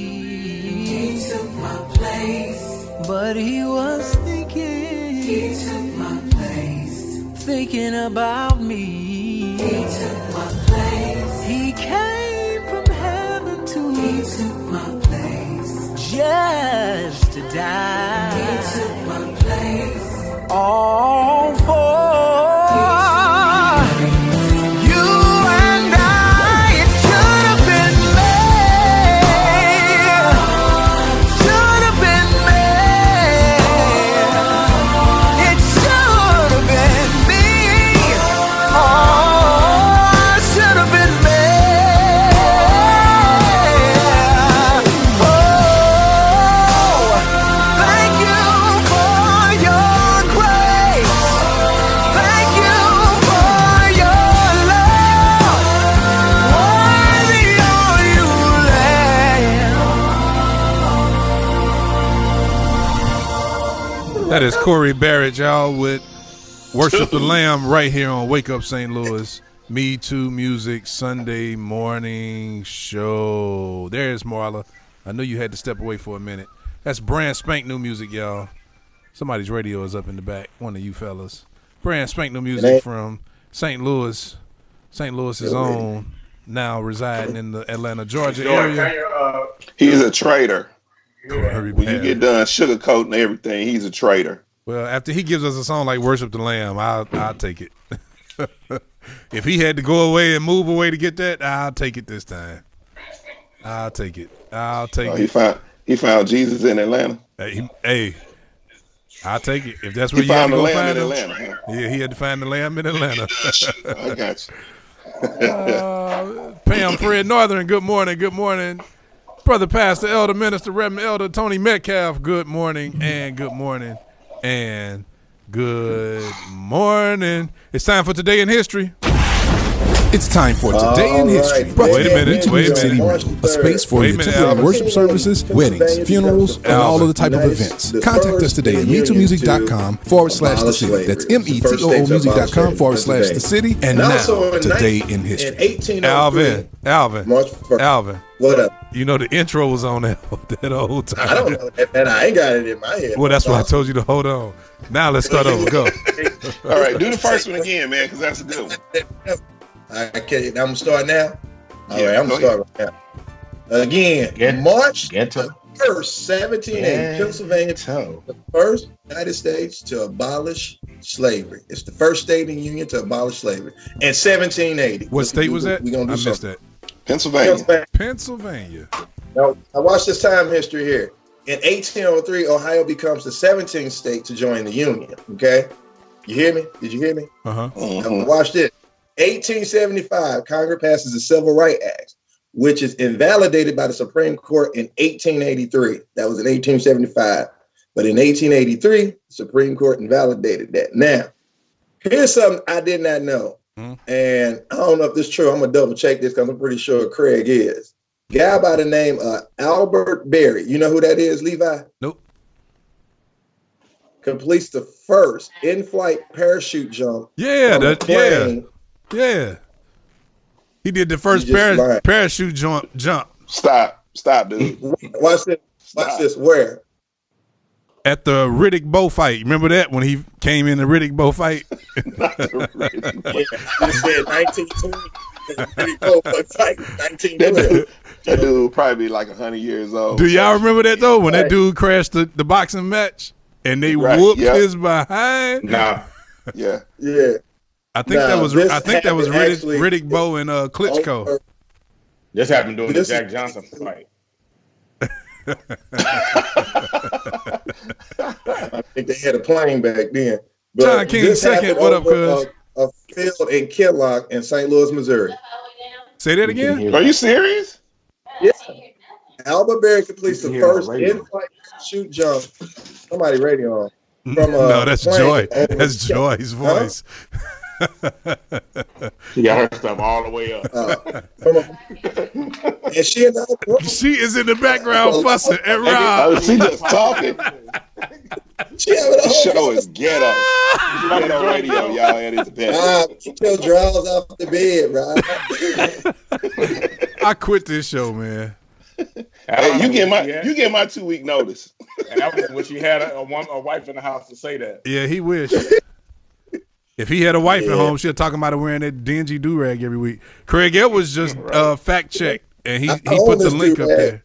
He took my place. But he was thinking. He took my place. Thinking about me. He took my place. He came from heaven to. He took my place. Just to die. He took my place. All for you and I. It should have been me. Should have been me. It should have been me. Oh, should have been me. Oh, thank you for your grace. Thank you for your love. Worthy are you, Lamb. That is Corey Barrett, y'all, with Worship the Lamb right here on Wake Up St. Louis. MeTooMusic Sunday morning show. There's Marla. I knew you had to step away for a minute. That's brand spank new music, y'all. Somebody's radio is up in the back. One of you fellas. Brand spank new music from St. Louis. St. Louis's own, now residing in the Atlanta, Georgia area. He's a traitor. Corey When you Barrett. get done sugarcoating everything, he's a traitor. Well, after he gives us a song like Worship the Lamb, I'll take it. If he had to go away and move away to get that, I'll take it this time. I'll take it. I'll take it. He found Jesus in Atlanta. Hey, I'll take it. If that's where He you had found to the go lamb find in him. Atlanta. Huh? Yeah, he had to find the lamb in Atlanta. I got you. Pam Fred Northern, good morning. Good morning. Brother Pastor, Elder Minister, Reverend Elder Tony Metcalf, good morning and good morning and good morning. It's time for Today in History. It's time for Today in History. Right. Wait a minute. City Rental, a space for your temporary worship services, weddings, funerals, and all of the type of events. Contact us today at MeTooMusic.com/the city. That's METOOmusic.com/the city. And now, Today in History. Alvin. What up? You know the intro was on that whole time. I don't know that. I ain't got it in my head. Well, that's why I told you to hold on. Now let's start over. Go. All right, do the first one again, man, because that's a good one. I'm gonna start now. All right, I'm gonna start right now. Again, March 1st, 1780, Pennsylvania, the first United States to abolish slavery. It's the first state in the Union to abolish slavery. In 1780. What state was that? We gonna do I missed that. Pennsylvania. Now, I watched this time history here. In 1803, Ohio becomes the 17th state to join the Union. Okay? You hear me? Did you hear me? Uh-huh. Now, watch this. 1875, Congress passes the Civil Rights Act, which is invalidated by the Supreme Court in 1883. That was in 1875. But in 1883, the Supreme Court invalidated that. Now, here's something I did not know. And I don't know if this is true. I'm going to double check this because I'm pretty sure Craig is. Guy by the name of Albert Berry. You know who that is, Levi? Nope. Completes the first in-flight parachute jump. Yeah. He did the first parachute jump. Stop, dude. Watch this. Watch this. Where? At the Riddick Bowe fight. Remember that when he came in the Riddick Bowe fight? Not the Riddick Bowe. You said 1920. Riddick Bowe fight 1912. That dude probably be like 100 years old. Do y'all remember that though? When that dude crashed the boxing match and they whooped his behind? Nah. Yeah. I think that was Riddick Bowe and Klitschko. This happened during the Jack Johnson fight. I think they had a plane back then. But John King second, what up, cuz? A field in Kinloch in St. Louis, Missouri. Say that again? Are you serious? Yeah. Albert Berry completes the first in-flight shoot jump. Somebody radio on. From, no, that's Joy. That's Joy's voice. She got her stuff all the way up. And she is in the background fussing at Rob. She just talking. The show is ghetto. Ghetto radio, y'all, at its best. Keep your drawers off the bed, Rob. I quit this show, man. Hey, you get my 2-week notice. And that was when she had a wife in the house to say that. Yeah, he wished. If he had a wife at home, she'll talk about her wearing that dingy do-rag every week. Craig Edwards just fact checked, and he put the link up there.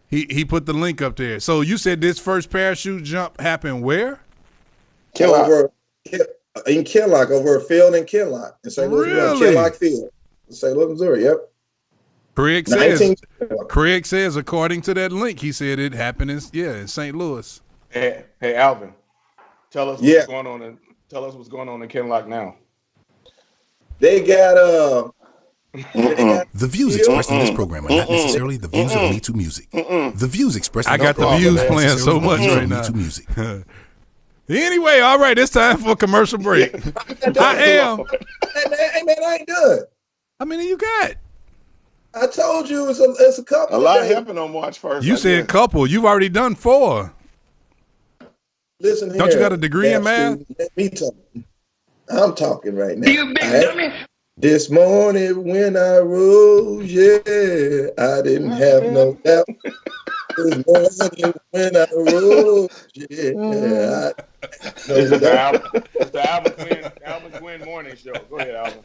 He put the link up there. So you said this first parachute jump happened where? In Kinloch, over a field in Kinloch. In St. Louis, Kinloch Field. In St. Louis, Missouri, yep. Craig says, according to that link, he said it happened in St. Louis. Hey, Alvin, tell us what's going on. Tell us what's going on in Kinloch now. They got The views expressed in this program are not necessarily the views of MeTooMusic. The views expressed in I got the views playing so much right now. MeTooMusic. Anyway, all right, it's time for a commercial break. I am. Hey man, I ain't done. How many you got? I told you it's a couple. A lot happened on March 1st. You said couple. You've already done 4. Listen here. Don't you got a degree in math? Let me talk. I'm talking right now. You big dummy. This morning when I rose, I didn't have no doubt. This morning when I rose, It's the Alvin Quinn morning show. Go ahead, Alvin.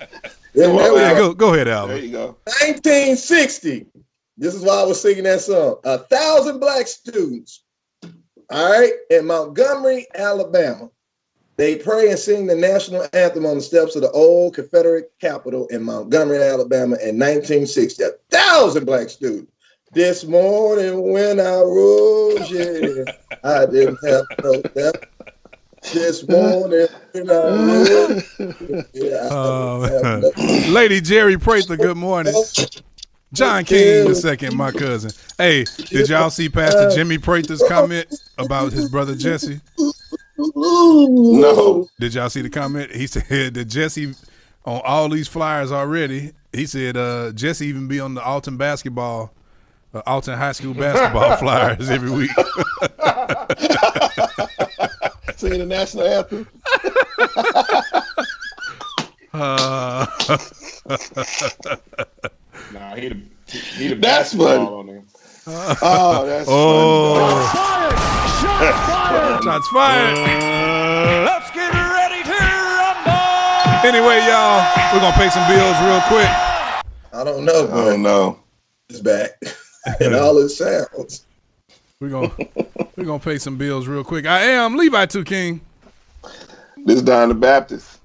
Go ahead, Alvin. There you go. 1960. This is why I was singing that song. 1,000 black students, all right, in Montgomery, Alabama. They pray and sing the national anthem on the steps of the old Confederate Capitol in Montgomery, Alabama in 1960. 1,000 black students. This morning when I rose, I didn't have no doubt. This morning when I rose, Lady Jerry Prather, good morning. John King II, my cousin. Hey, did y'all see Pastor Jimmy Prather's comment about his brother Jesse? No. Did y'all see the comment? He said that Jesse on all these flyers already. He said Jesse even be on the Alton Alton High School basketball flyers every week. Singing the national anthem. Nah, he the that's basketball on there. Oh, that's funny. Shots fired. Let's get ready to rumble. Anyway, y'all, we're gonna pay some bills real quick. I don't know, but I don't know. It's back and all it sounds. We're gonna pay some bills real quick. I am Levi 2 King. This is Don the Baptist.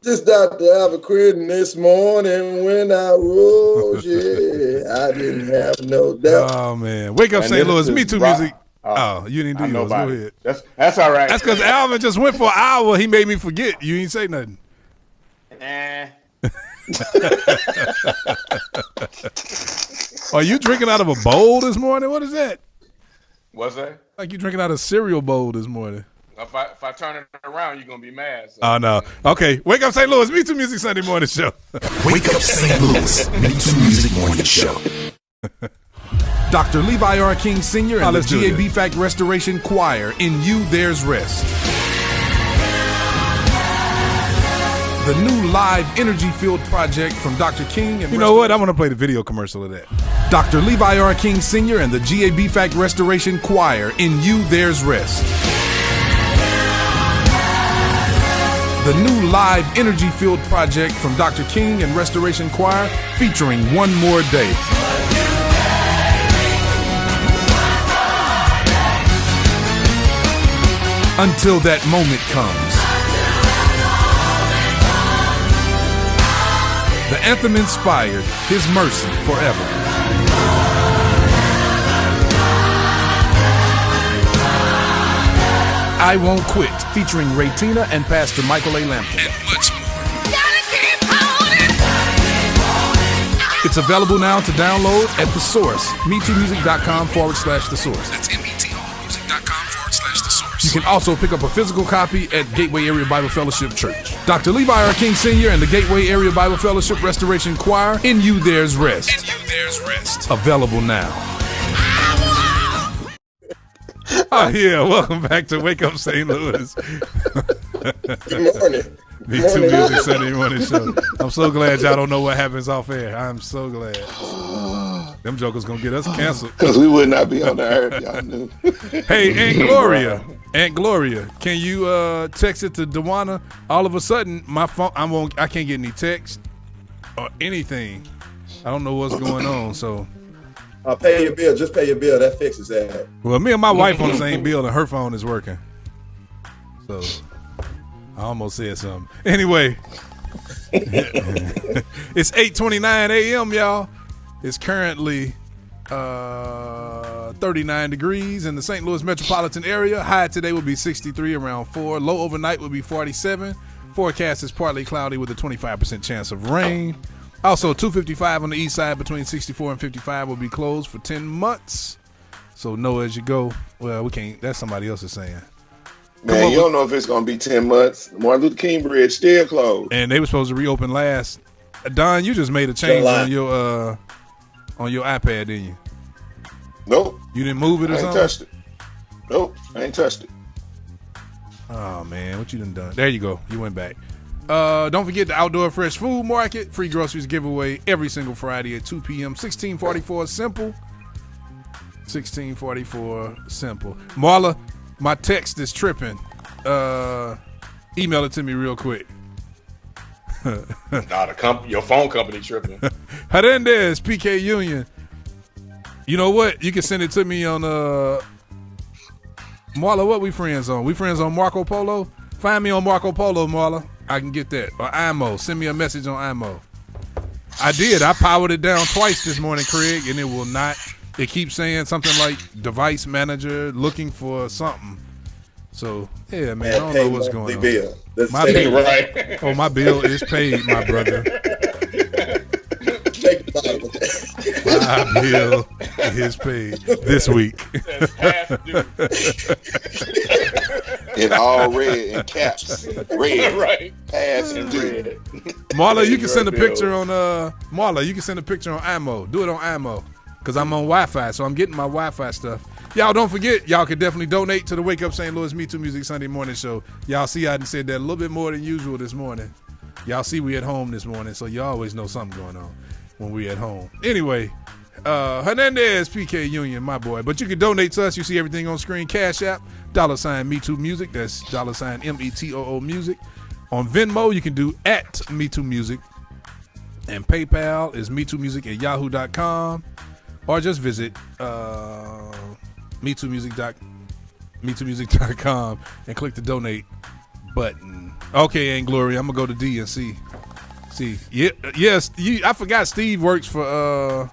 Just Dr. Albert Quinn this morning when I rose, yeah, I didn't have no doubt. Oh, man. Wake up, St. Louis. Me Too Music. Oh, you didn't do yours. Go ahead. That's all right. That's because Alvin just went for an hour. He made me forget. You ain't say nothing. Nah. Are you drinking out of a bowl this morning? What is that? What's that? Like you drinking out of a cereal bowl this morning. If I turn it around, you're going to be mad. So. Oh, no. Okay. Wake up, St. Louis. Me Too Music Sunday morning show. Wake up, St. Louis. Me Too Music morning show. Dr. Levi R. King Sr. and the GAB Fact Restoration Choir in You There's Rest. The new live energy-filled project from Dr. King and you know what? I'm going to play the video commercial of that. Dr. Levi R. King Sr. and the GAB Fact Restoration Choir in You There's Rest. The new live energy-filled project from Dr. King and Restoration Choir featuring One More Day. Until that moment comes. The anthem inspired His Mercy Forever. I Won't Quit, featuring Raytina and Pastor Michael A. Lampton. And much more. It's available now to download at The Source, MeTooMusic.com/The Source. That's MeTooMusic.com/The Source. You can also pick up a physical copy at Gateway Area Bible Fellowship Church. Dr. Levi R. King Sr. and the Gateway Area Bible Fellowship Restoration Choir, In You There's Rest. In You There's Rest. Available now. Oh, yeah. Welcome back to Wake Up St. Louis. Good morning. Me Too Music Sunday morning show. I'm so glad y'all don't know what happens off air. I'm so glad. Them jokers gonna get us canceled. Because we would not be on the air if y'all knew. Hey, Aunt Gloria, can you text it to Dewana? All of a sudden, my phone, I can't get any text or anything. I don't know what's going on, so. Pay your bill. Just pay your bill. That fixes that. Well, me and my wife on the same bill, and her phone is working. So, I almost said something. Anyway, it's 8:29 a.m., y'all. It's currently 39 degrees in the St. Louis metropolitan area. High today will be 63, around 4. Low overnight will be 47. Forecast is partly cloudy with a 25% chance of rain. Also, 255 on the east side between 64 and 55 will be closed for 10 months. So know as you go. Well, we can't. That's somebody else is saying. Man, you don't know if it's going to be 10 months. Martin Luther King Bridge still closed. And they were supposed to reopen last. Don, you just made a change on your iPad, didn't you? Nope. You didn't move it or something? I ain't touched it. Nope, I ain't touched it. Oh, man, what you done? There you go. You went back. Don't forget the Outdoor Fresh Food Market. Free groceries giveaway every single Friday at 2 p.m. 1644 Simple. 1644 Simple. Marla, my text is tripping. Email it to me real quick. Your phone company tripping. Hernandez, PK Union. You know what? You can send it to me on Marla, what we friends on? We friends on Marco Polo? Find me on Marco Polo, Marla. I can get that. Or IMO. Send me a message on IMO. I did. I powered it down twice this morning, Craig, and it will not. It keeps saying something like device manager looking for something. So, yeah, man, I don't know what's going on. Bill. My bill, right? Oh, my bill is paid, my brother. My bill is paid this week. In all red in caps. Red. Right. Past and red. Marla, you can send a picture on Marla, you can send a picture on IMO. Do it on IMO. Because I'm on Wi-Fi, so I'm getting my Wi-Fi stuff. Y'all don't forget, y'all can definitely donate to the Wake Up St. Louis Me Too Music Sunday morning show. Y'all see I done said that a little bit more than usual this morning. Y'all see we at home this morning, so you always know something going on when we at home. Anyway, Hernandez, PK Union, my boy. But you can donate to us. You see everything on screen. Cash App, $ MeTooMusic. That's $ METOO Music. On Venmo, you can do at MeTooMusic. And PayPal is MeTooMusic@yahoo.com. Or just visit MeTooMusic.com and click the donate button. Okay, Aunt Glory, I'm gonna go to D and see. Yes, I forgot Steve works for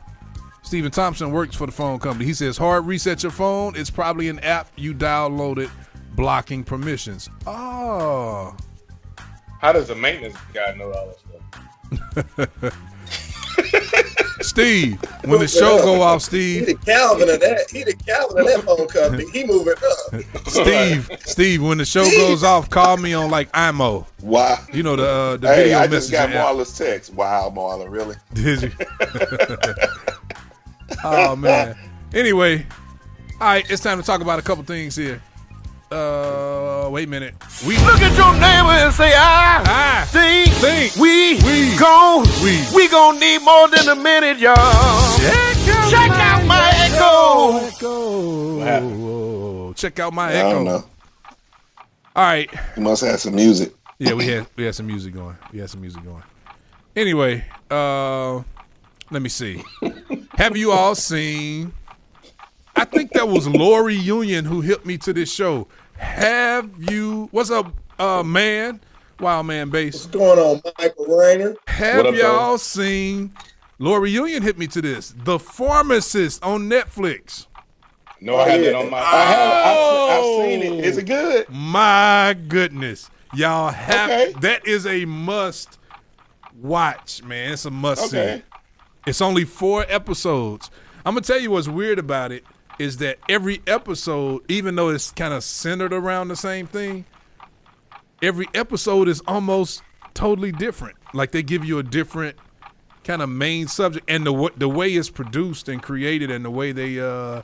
Stephen Thompson works for the phone company. He says hard reset your phone. It's probably an app you downloaded blocking permissions. Oh. How does the maintenance guy know all that stuff? Steve, when the show go off, Steve. He the Calvin of that phone company. He moving up. Steve, when the show goes off, call me on like IMO. Wow. You know the video I message. just got Marla's text. Wow, Marla, really? Did you? Oh man. Anyway, all right, it's time to talk about a couple things here. Wait a minute. We look at your neighbor and say, think we gon' need more than a minute, y'all. Check out my echo. Check out my I echo. don't know. All right. You must have some music. Yeah, we had some music going. Anyway, let me see. Have you all seen? I think that was Lori Union who hit me to this show. Have you? What's up, man? Wild Man Bass. What's going on, Michael Rainer? Have y'all seen? Lori Union hit me to this. The Pharmacist on Netflix. No, I had that on my. I've seen it. Is it good? My goodness, y'all have. That is a must watch, man. It's a must see. It's only 4 episodes. I'm gonna tell you what's weird about it is that every episode, even though it's kind of centered around the same thing, every episode is almost totally different. Like they give you a different kind of main subject, and the way it's produced and created, and the way they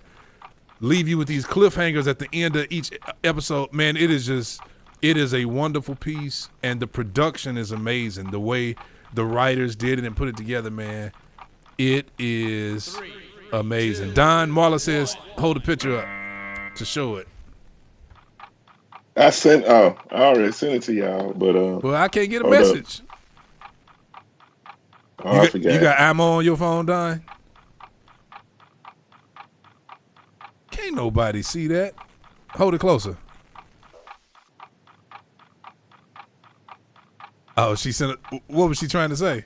leave you with these cliffhangers at the end of each episode. Man, it is a wonderful piece, and the production is amazing. The way the writers did it and put it together, man, it is amazing. Don Marla says, hold the picture up to show it. I already sent it to y'all, but well, I can't get a message. I forgot. You got ammo on your phone, Don? Can't nobody see that. Hold it closer. Oh, she sent it. What was she trying to say?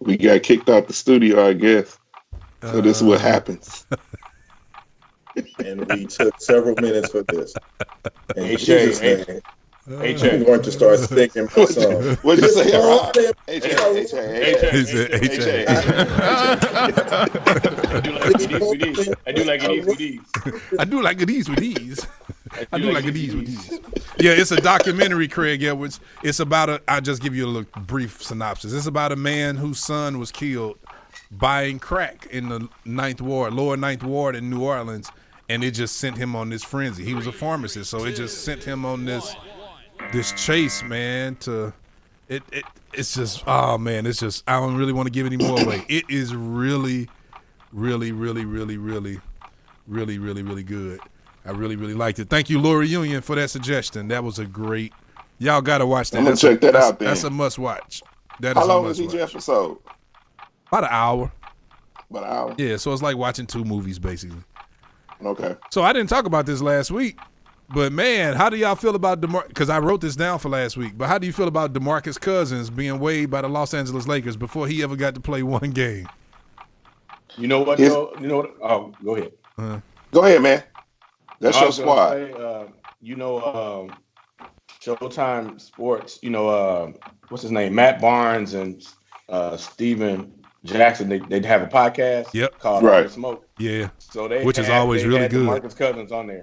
We got kicked out the studio, I guess. So this is what happens. And we took several minutes for this. And I'm going to start thinking my song. What'd you say? I do like it with these. Yeah, it's a documentary, Craig Edwards. It's about I'll just give you a little brief synopsis. It's about a man whose son was killed buying crack in the lower Ninth Ward in New Orleans, and it just sent him on this frenzy. He was a pharmacist, so it just sent him on this chase, man. It's just, oh man, it's just, I don't really want to give any more away. It is really, really, really, really, really, really, really, really good. I really, really liked it. Thank you, Lori Union, for that suggestion. That was a great. Y'all gotta watch that. I'm gonna check that out. Then that's a must watch. How long is each episode? About an hour. About an hour. Yeah, so it's like watching 2 movies basically. Okay. So I didn't talk about this last week, but man, how do y'all feel about because I wrote this down for last week. But how do you feel about DeMarcus Cousins being waived by the Los Angeles Lakers before he ever got to play 1 game? You know what? You know what? Oh, go ahead. Go ahead, man. That's your squad. Showtime Sports. What's his name? Matt Barnes and Steven Jackson. They have a podcast. Called Right Smoke. Yeah. So which is always really good. DeMarcus Cousins on there,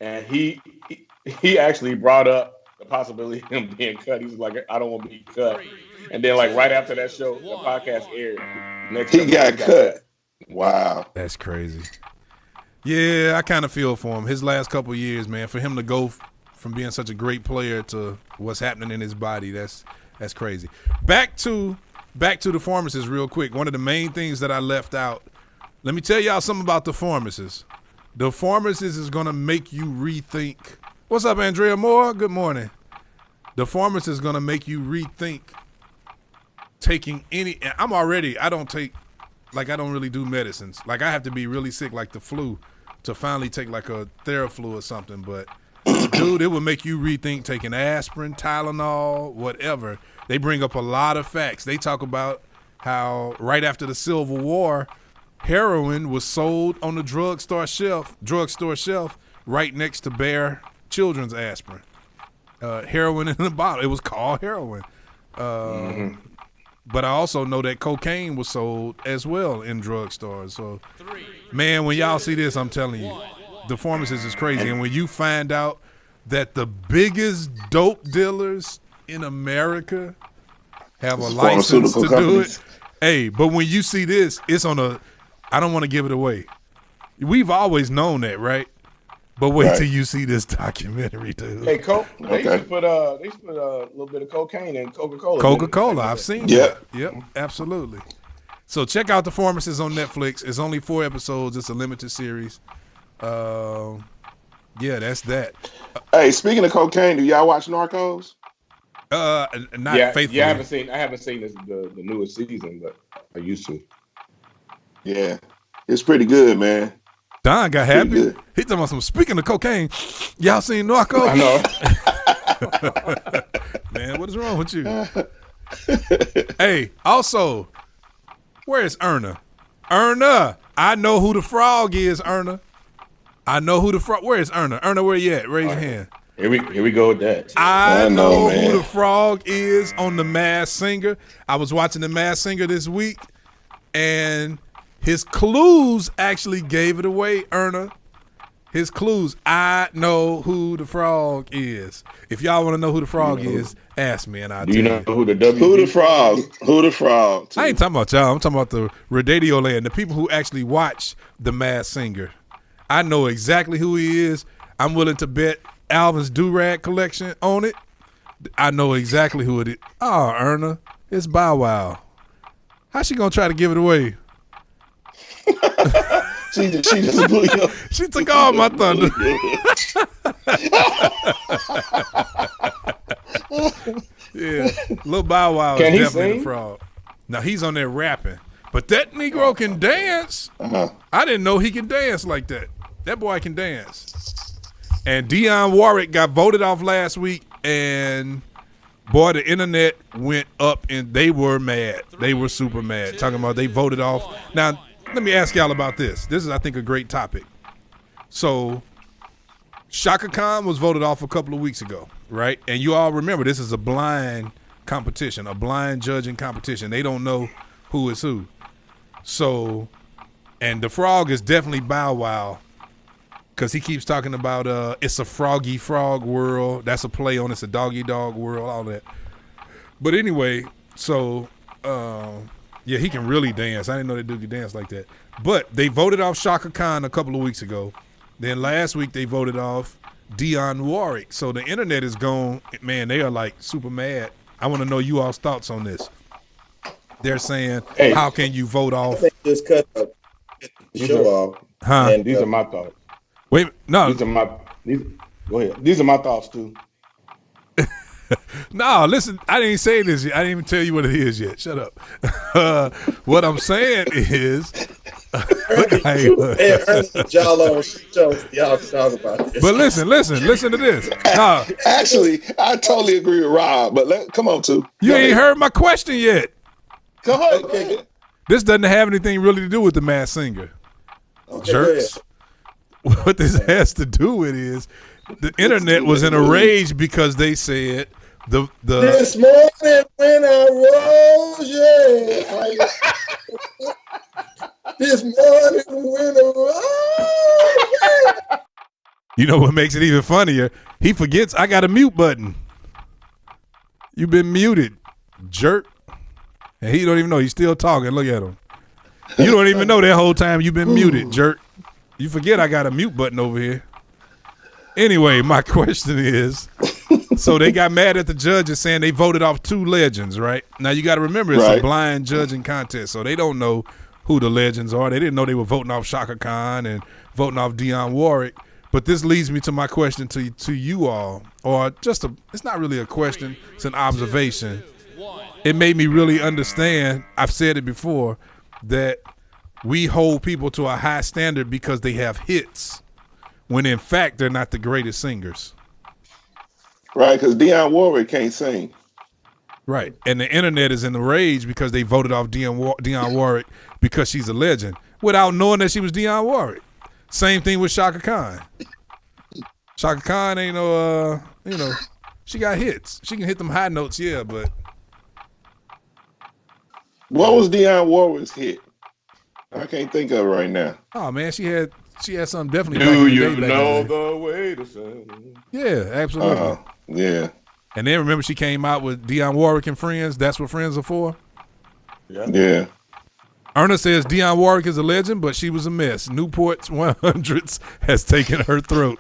and he actually brought up the possibility of him being cut. He's like, I don't want to be cut. And then like right after that show, the podcast aired. He got cut. Wow. That's crazy. Yeah, I kind of feel for him. His last couple of years, man, for him to go from being such a great player to what's happening in his body, that's crazy. Back to the Pharmacist real quick. One of the main things that I left out, let me tell y'all something about the Pharmacist. The Pharmacist is going to make you rethink. What's up, Andrea Moore? Good morning. The Pharmacist is going to make you rethink taking I don't really do medicines. Like I have to be really sick, like the flu, to finally take like a Theraflu or something. But dude, it would make you rethink taking aspirin, Tylenol, whatever. They bring up a lot of facts. They talk about how right after the Civil War, heroin was sold on the drugstore shelf right next to Bayer children's aspirin. Heroin in the bottle. It was called heroin. But I also know that cocaine was sold as well in drugstores. So, man, when y'all see this, I'm telling you, the pharmacist is crazy. And when you find out that the biggest dope dealers in America have a license to do it, hey, but when you see this, it's on a, I don't want to give it away. We've always known that, right? But wait till you see this documentary, dude. Hey, they used to put a little bit of cocaine in Coca-Cola. Coca-Cola, I've seen that. Yep, absolutely. So check out The Pharmacist on Netflix. It's only 4 episodes. It's a limited series. Yeah, that's that. Hey, speaking of cocaine, do y'all watch Narcos? Not faithfully. Yeah, I haven't seen the newest season, but I used to. Yeah, it's pretty good, man. Don got happy. He talking about some. Speaking of cocaine, y'all seen Narcos? I know. Man, what is wrong with you? Hey, also, where is Erna? Erna, I know who the frog is. Erna, I know who the frog. Where is Erna? Erna, where you at? Raise your hand. Here we go with that. I know who the frog is on The Masked Singer. I was watching The Masked Singer this week, and his clues actually gave it away, Erna. His clues. I know who the frog is. If y'all want to know who the frog is, ask me and I'll tell you. Do you know who the Who the frog? Who the frog? I ain't talking about y'all. I'm talking about the Radio Land, the people who actually watch The Masked Singer. I know exactly who he is. I'm willing to bet Alvin's do-rag collection on it. I know exactly who it is. Oh, Erna, it's Bow Wow. How's she gonna try to give it away? she just blew you. She took all my thunder. Yeah, Lil Bow Wow is definitely the frog. Now he's on there rapping, but that Negro can dance. I didn't know he can dance like that. That boy can dance. And Dionne Warwick got voted off last week, and boy, the internet went up, and they were mad. They were super mad, talking about they voted off. Now, let me ask y'all about this. This is, I think, a great topic. So, Shaka Khan was voted off a couple of weeks ago, right? And you all remember this is a blind competition, a blind judging competition. They don't know who is who. So, and the frog is definitely Bow Wow, because he keeps talking about it's a froggy frog world. That's a play on it's a doggy dog world, all that. But anyway, so yeah, he can really dance. I didn't know that dude could dance like that. But they voted off Shaka Khan a couple of weeks ago. Then last week they voted off Dionne Warwick. So the internet is gone. Man, they are like super mad. I want to know you all's thoughts on this. They're saying, how can you vote off? They just cut the show off. Huh? And these are my thoughts. Wait, no. Go ahead. These are my thoughts too. No, listen, I didn't say this yet. I didn't even tell you what it is yet. Shut up. What I'm saying is, y'all talk about this. But listen to this. No, actually, I totally agree with Rob. But come on, too. You ain't heard my question yet. Go ahead. Okay. This doesn't have anything really to do with The Masked Singer. Okay, jerks. What this has to do with is the internet was in a rage because they said the this morning when I rose, yeah. This morning when I rose, yeah. You know what makes it even funnier? He forgets I got a mute button. You've been muted, jerk. And he don't even know. He's still talking. Look at him. You don't even know that whole time you've been muted, jerk. You forget I got a mute button over here. Anyway, my question is, so they got mad at the judges saying they voted off 2 legends, right? Now you got to remember it's a blind judging contest, so they don't know who the legends are. They didn't know they were voting off Shaka Khan and voting off Dionne Warwick. But this leads me to my question to you all, or just it's not really a question, it's an observation. It made me really understand, I've said it before, that we hold people to a high standard because they have hits, when in fact they're not the greatest singers. Right, because Dionne Warwick can't sing. Right, and the internet is in the rage because they voted off Dionne Warwick because she's a legend without knowing that she was Dionne Warwick. Same thing with Shaka Khan. Shaka Khan ain't no, she got hits. She can hit them high notes, yeah, but. What was Dionne Warwick's hit? I can't think of it right now. Oh man, she had something definitely. Do you know the way to sing? Yeah, absolutely. Yeah. And then remember she came out with Dionne Warwick and Friends. That's what Friends are for. Yeah. Erna says Dionne Warwick is a legend, but she was a mess. Newport's 100s has taken her throat.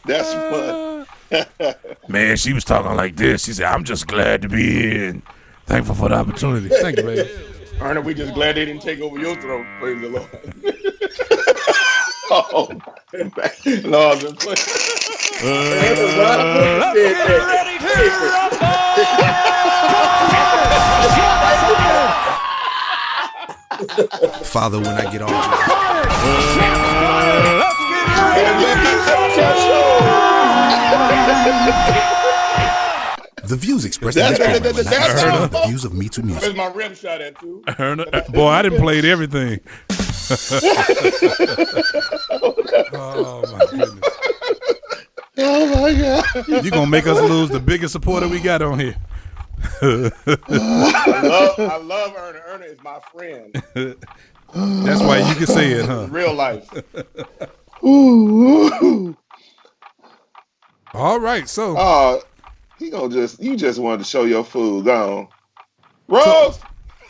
That's fun. Man, she was talking like this. She said, "I'm just glad to be here and thankful for the opportunity." Thank you, baby. Erna, we just glad they didn't take over your throat. Praise the Lord. Lord, Father, when I get off. The views expressed in this program are not necessarily the views of MeTooMusic. Where's my rim shot at, too? Boy, I done played everything. Oh, my goodness. Oh, my God. You're going to make us lose the biggest supporter we got on here. I love Erna. Erna is my friend. That's why you can say it, huh? Real life. All right, so. You just wanted to show your food. Go on. Rose!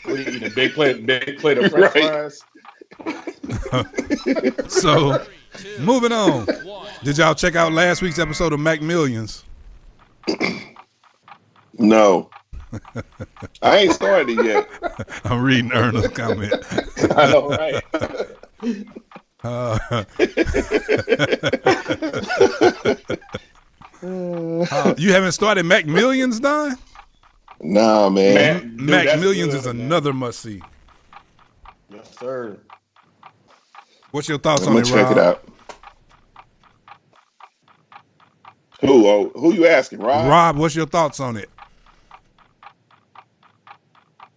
What do you eat, a big plate of French fries? So, moving on. Did y'all check out last week's episode of Mac Millions? No. I ain't started it yet. I'm reading Erna's comment. I know, right? You haven't started Mac Millions, Don? Nah, man. Mac Millions is another must-see. Yes, sir. What's your thoughts on it, Rob? Check it out. Who you asking, Rob? Rob, what's your thoughts on it?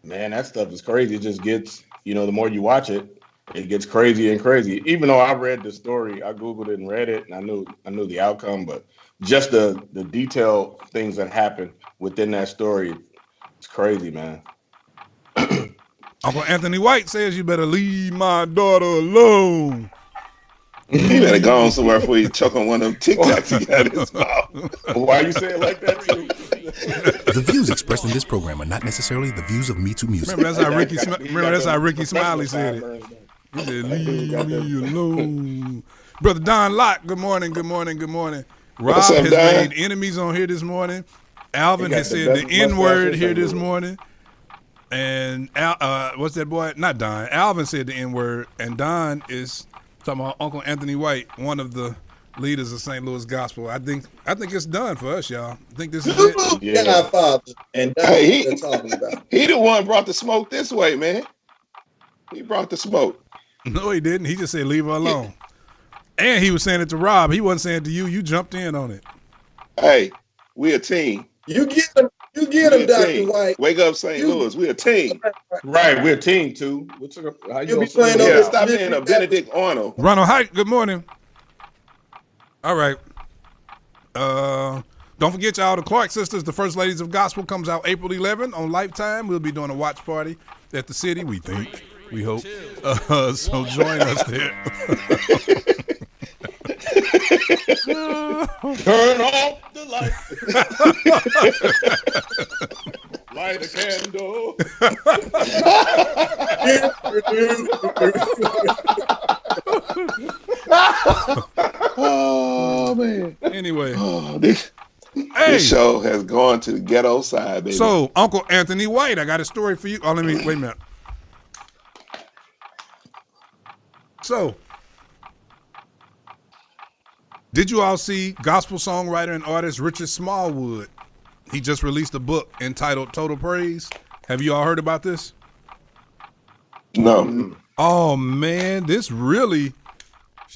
Man, that stuff is crazy. It just gets, the more you watch it, it gets crazy and crazy. Even though I read the story, I Googled it and read it, and I knew the outcome, but just the detailed things that happen within that story, it's crazy, man. Uncle Anthony White says you better leave my daughter alone. He better go on somewhere before he choke on one of them TikToks he got in his mouth. Why you say it like that, too? The views expressed in this program are not necessarily the views of MeTooMusic. Remember, that's how Ricky Smiley said it. He said, "Leave me alone." Brother Don Locke, good morning, good morning, good morning. Rob has made enemies on here this morning. Alvin has said the N-word here this morning. And what's that boy? Not Don. Alvin said the N-word. And Don is talking about Uncle Anthony White, one of the leaders of St. Louis Gospel. I think it's done for us, y'all. I think this is it. Yeah, Father. And that's what they're talking about. He the one brought the smoke this way, man. He brought the smoke. No, he didn't. He just said leave her alone. And he was saying it to Rob. He wasn't saying it to you. You jumped in on it. Hey, we a team. You get him, Dr. White. Wake up, St. Louis. We a team. Right, we're a team too. How you be playing on this? Stop being a Benedict Arnold. Ronald Height, good morning. All right. Don't forget, y'all, the Clark Sisters, the First Ladies of Gospel, comes out April 11 on Lifetime. We'll be doing a watch party at the city, we think. We hope. So join us there. Turn off the light. Light a candle. Oh, man. Anyway. This show has gone to the ghetto side, baby. So, Uncle Anthony White, I got a story for you. Oh, wait a minute. So, did you all see gospel songwriter and artist Richard Smallwood? He just released a book entitled Total Praise. Have you all heard about this? No. Oh, man, this really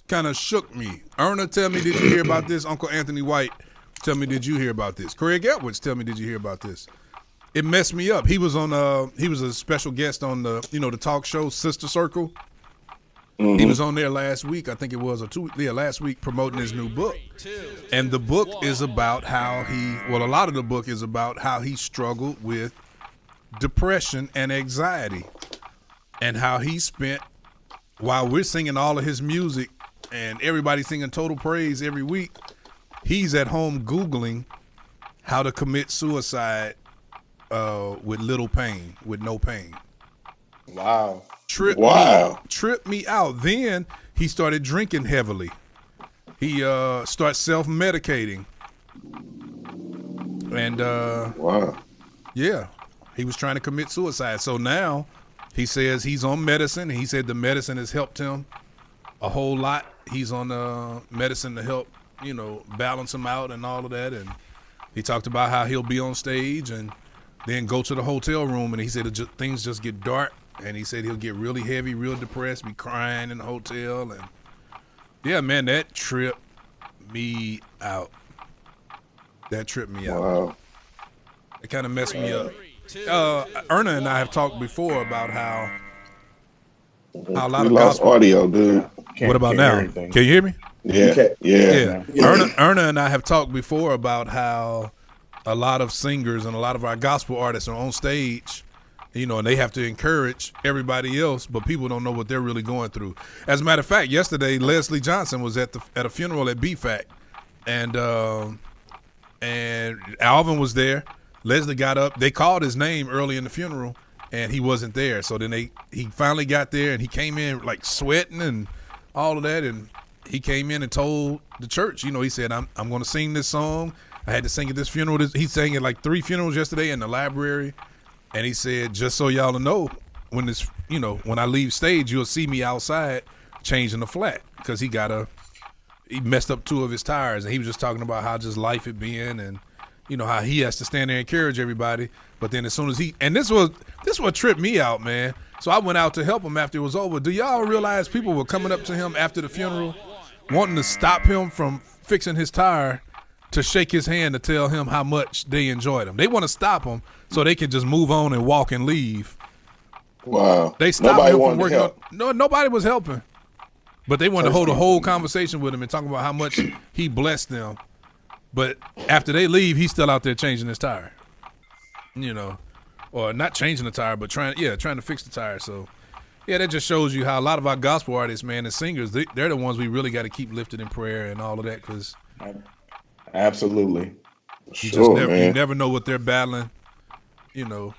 kind of shook me. Erna, tell me, did you hear about this? Uncle Anthony White, tell me, did you hear about this? Craig Edwards, tell me, did you hear about this? It messed me up. He was on. He was a special guest on the the talk show Sister Circle. Mm-hmm. He was on there last week. I think it was last week promoting his new book. And the book is about how a lot of the book is about how he struggled with depression and anxiety, and how he spent, while we're singing all of his music and everybody singing Total Praise every week, he's at home Googling how to commit suicide with little pain, with no pain. Wow. Tripped me out. Then he started drinking heavily. He started self-medicating. And yeah, he was trying to commit suicide. So now he says he's on medicine. He said the medicine has helped him a whole lot. He's on medicine to help, balance him out and all of that. And he talked about how he'll be on stage and then go to the hotel room. And he said things just get dark. And he said he'll get really heavy, real depressed, be crying in the hotel. And yeah, man, that tripped me out. It kind of messed me up. Erna and I have talked before about how a lot of gospel audio, dude. What about now? Can you hear me? Yeah. Erna and I have talked before about how a lot of singers and a lot of our gospel artists are on stage, and they have to encourage everybody else, but people don't know what they're really going through. As a matter of fact, yesterday Leslie Johnson was at a funeral at BFAC, and Alvin was there. Leslie got up. They called his name early in the funeral, and he wasn't there. So then he finally got there, and he came in like sweating and all of that, and he came in and told the church, he said, I'm going to sing this song. I had to sing at this funeral. He sang at like 3 funerals yesterday in the library. And he said, just so y'all know, when I leave stage, you'll see me outside changing the flat, because he messed up 2 of his tires, and he was just talking about how just life had been, and how he has to stand there and encourage everybody. But then as soon as this what tripped me out, man. So I went out to help him after it was over. Do y'all realize people were coming up to him after the funeral, wanting to stop him from fixing his tire, to shake his hand to tell him how much they enjoyed him? They want to stop him so they can just move on and walk and leave. Wow. They stopped him from working on. No, nobody was helping. But they wanted to hold a whole conversation with him and talk about how much he blessed them. But after they leave, he's still out there changing his tire. Or not changing the tire, but trying to fix the tire. So, yeah, that just shows you how a lot of our gospel artists, man, and singers, they're the ones we really got to keep lifted in prayer and all of that, because absolutely, you never know what they're battling. Even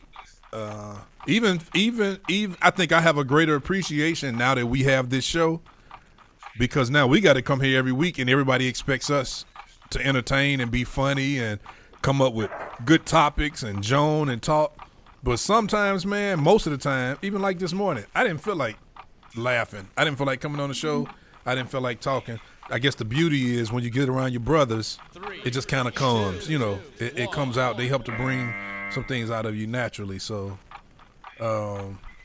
I think I have a greater appreciation now that we have this show, because now we got to come here every week and everybody expects us to entertain and be funny and come up with good topics and Joan and talk. But sometimes, man, most of the time, even like this morning, I didn't feel like laughing. I didn't feel like coming on the show. I didn't feel like talking. I guess the beauty is when you get around your brothers, it just kind of comes, it comes out. They help to bring some things out of you naturally. So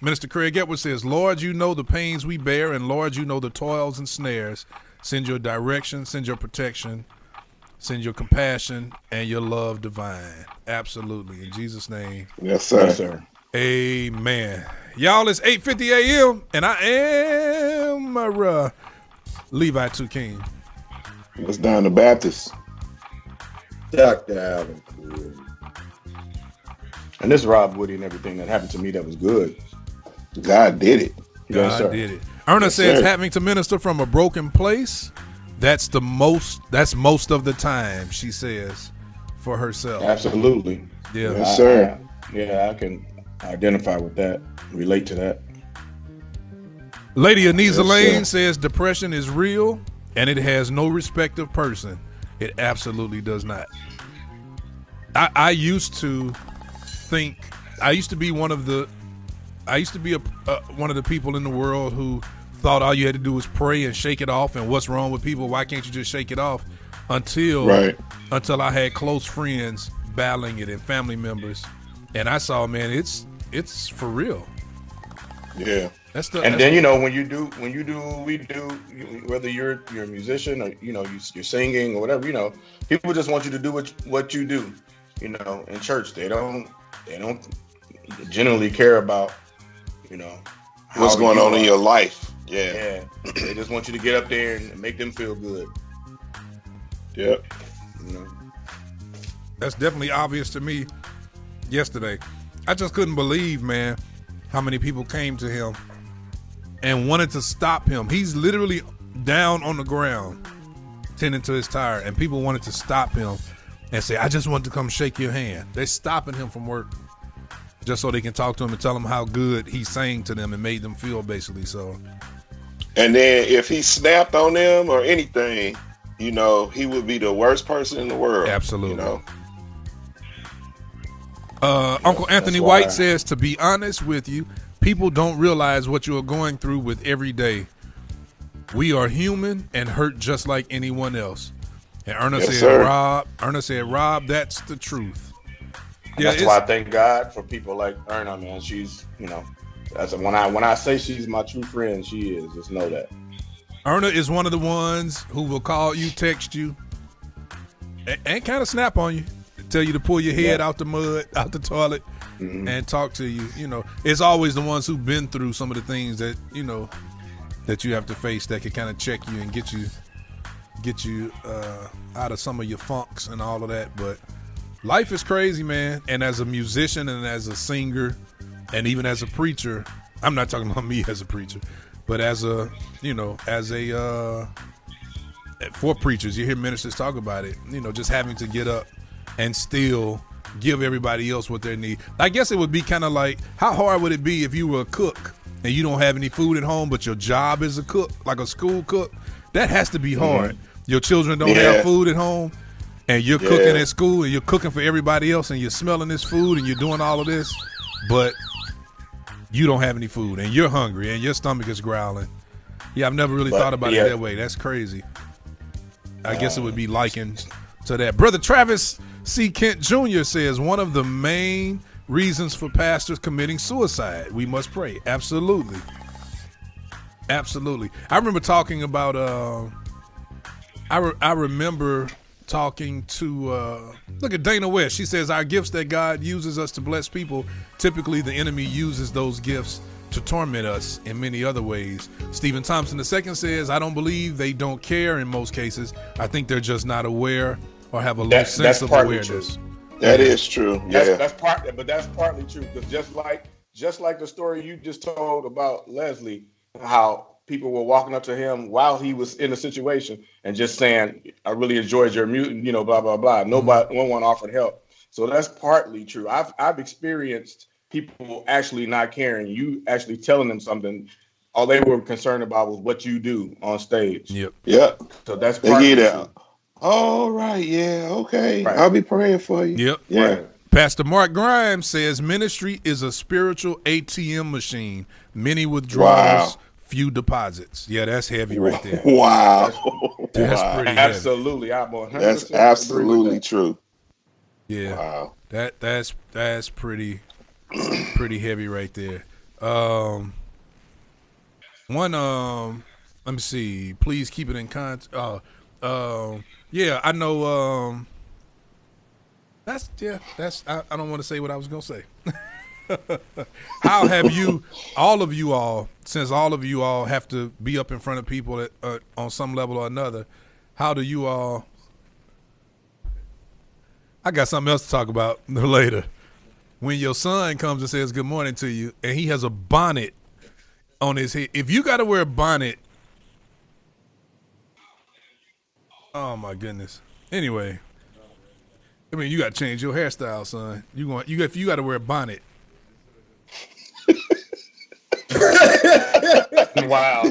Minister Craig Edwards says, Lord, you know the pains we bear, and Lord, you know the toils and snares. Send your direction, send your protection, send your compassion and your love divine. Absolutely. In Jesus' name. Yes, sir. Yes, sir. Amen. Y'all, it's 8:50 a.m. and I am Levi 2 King. It's down to Baptist. Dr. Alvin. And this Rob Woody and everything that happened to me that was good. God did it. God did it. Erna says having to minister from a broken place, that's most of the time, she says, for herself. Absolutely. Yeah. Yes, sir. I can identify with that, relate to that. Lady Anisa Lane says depression is real and it has no respect of person. It absolutely does not. I used to think, I used to be one of the people in the world who thought all you had to do was pray and shake it off, and what's wrong with people? Why can't you just shake it off? Until I had close friends battling it and family members, and I saw, man, it's for real. Yeah. And then, you know, when you do what we do, whether you're a musician or, you know, you're singing or whatever, you know, people just want you to do what you do, you know, in church. They don't generally care about, you know, what's going on in your life. Yeah. They just want you to get up there and make them feel good. Yep. You know? That's definitely obvious to me yesterday. I just couldn't believe, man, how many people came to him and wanted to stop him. He's literally down on the ground tending to his tire, and people wanted to stop him and say, I just want to come shake your hand. They're stopping him from work just so they can talk to him and tell him how good he sang to them and made them feel, basically. So, and then if he snapped on them or anything, you know, he would be the worst person in the world. Absolutely. You know? Uncle Anthony White says, to be honest with you, people don't realize what you are going through with every day. We are human and hurt just like anyone else. And Erna said, Rob, that's the truth. Yeah, that's why I thank God for people like Erna, man. She's, you know, when I say she's my true friend, she is. Just know that. Erna is one of the ones who will call you, text you, and kind of snap on you. Tell you to pull your head out the mud, out the toilet, and talk to you. You know, it's always the ones who've been through some of the things that, you know, that you have to face that can kind of check you and get you out of some of your funks and all of that. But life is crazy, man. And as a musician and as a singer and even as a preacher, I'm not talking about me as a preacher, but as a, you know, for preachers, you hear ministers talk about it, you know, just having to get up and still give everybody else what they need. I guess it would be kind of like, how hard would it be if you were a cook and you don't have any food at home, but your job is a cook, like a school cook? That has to be hard. Your children don't have food at home, and you're cooking at school, and you're cooking for everybody else, and you're smelling this food, and you're doing all of this, but you don't have any food, and you're hungry, and your stomach is growling. Yeah, I've never really thought about it that way. That's crazy. I guess it would be likened to that. Brother Travis C. Kent Jr. says, one of the main reasons for pastors committing suicide, we must pray. Absolutely. Absolutely. I remember talking about, I remember talking to, look at Dana West. She says, our gifts that God uses us to bless people, typically the enemy uses those gifts to torment us in many other ways. Stephen Thompson II says, I don't believe they don't care in most cases. I think they're just not aware or have a low sense of awareness. That is true. That's partly true, because just like the story you just told about Leslie, how people were walking up to him while he was in a situation and just saying, I really enjoyed your music, you know, blah blah blah. No one offered help. So that's partly true. I've experienced people actually not caring, you actually telling them something. All they were concerned about was what you do on stage. Yep. So that's partly true. All right, yeah, okay. Right. I'll be praying for you. Yep. Yeah. Right. Pastor Mark Grimes says ministry is a spiritual ATM machine. Many withdrawals, few deposits. Yeah, that's heavy right there. Wow. That's pretty absolutely. heavy. That's absolutely true. Yeah. Wow. That's pretty heavy right there. Let me see. Please keep it in context. Yeah, I know. I don't want to say what I was gonna say. How have you, since all of you all have to be up in front of people on some level or another, how do you all? I got something else to talk about later. When your son comes and says good morning to you, and he has a bonnet on his head, if you got to wear a bonnet. Oh my goodness. Anyway, I mean, you got to change your hairstyle, son. You got to wear a bonnet. Wow.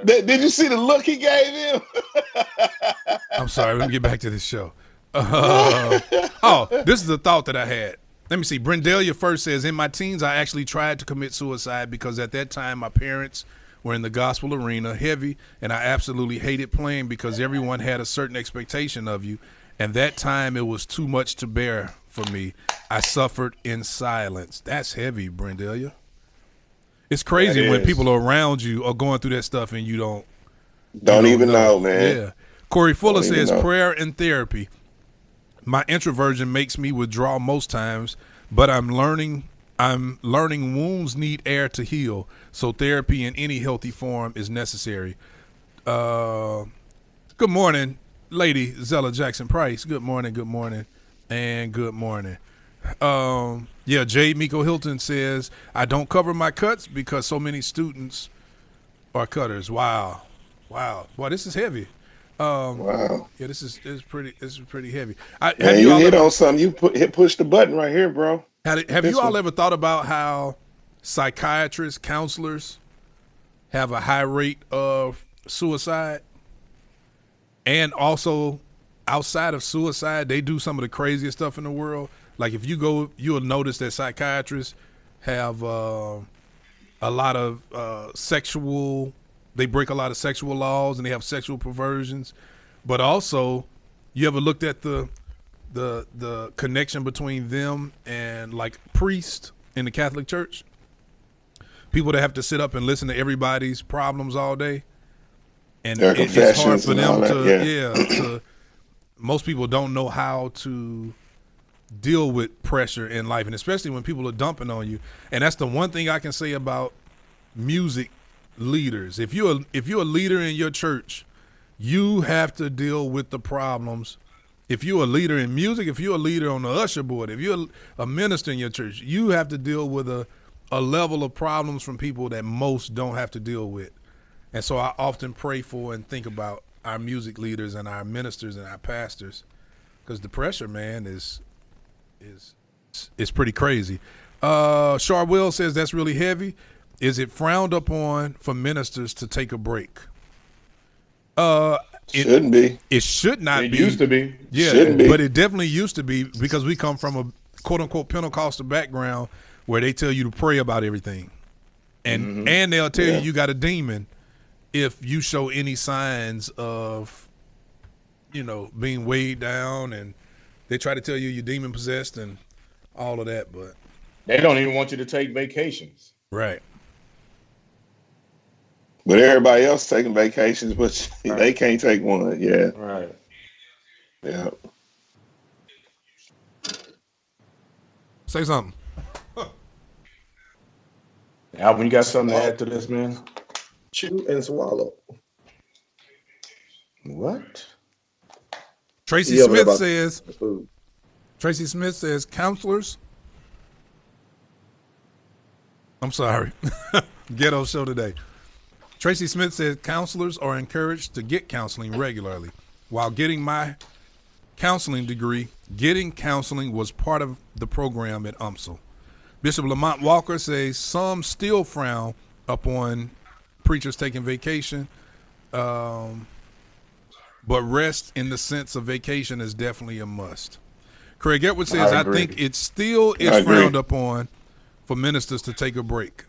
Did you see the look he gave him? I'm sorry. Let me get back to this show. This is a thought that I had. Let me see. Brendelia first says, in my teens, I actually tried to commit suicide because at that time my parents were in the gospel arena, heavy, and I absolutely hated playing because everyone had a certain expectation of you. And that time it was too much to bear for me. I suffered in silence. That's heavy, Brendelia. It's crazy when people around you are going through that stuff and you don't even know, man. Yeah. Corey Fuller says prayer and therapy. My introversion makes me withdraw most times, but I'm learning wounds need air to heal, so therapy in any healthy form is necessary. Good morning, Lady Zella Jackson Price. Good morning, and good morning. Jade Miko Hilton says, I don't cover my cuts because so many students are cutters. Wow. Boy, this is heavy. Wow. Yeah, this is pretty heavy. You hit on something. You push the button right here, bro. Have you all ever thought about how psychiatrists, counselors have a high rate of suicide? And also, outside of suicide, they do some of the craziest stuff in the world. Like if you go, you'll notice that psychiatrists have a lot of they break a lot of sexual laws and they have sexual perversions. But also, you ever looked at the connection between them and like priests in the Catholic Church? People that have to sit up and listen to everybody's problems all day. And it's hard for them to most people don't know how to deal with pressure in life, and especially when people are dumping on you. And that's the one thing I can say about music leaders. If you're a leader in your church, you have to deal with the problems. If you're a leader in music, if you're a leader on the usher board, if you're a minister in your church, you have to deal with a level of problems from people that most don't have to deal with. And so I often pray for and think about our music leaders and our ministers and our pastors, because the pressure, man, is pretty crazy. Char Will says that's really heavy. Is it frowned upon for ministers to take a break? Shouldn't be. It should not be. It used to be. Yeah, Shouldn't be. But it definitely used to be, because we come from a quote-unquote Pentecostal background where they tell you to pray about everything. And they'll tell you got a demon if you show any signs of, being weighed down, and they try to tell you you're demon possessed and all of that, but they don't even want you to take vacations. Right. But everybody else taking vacations, but they can't take one. Yeah. Right. Yeah. Say something. Alvin, you got something to add to this, man? Chew and swallow. What? Tracy Smith says counselors. I'm sorry. Ghetto show today. Tracy Smith says counselors are encouraged to get counseling regularly. While getting my counseling degree, getting counseling was part of the program at UMSL. Bishop Lamont Walker says some still frown upon preachers taking vacation, but rest in the sense of vacation is definitely a must. Craig Edwards says, I think it still is frowned upon for ministers to take a break.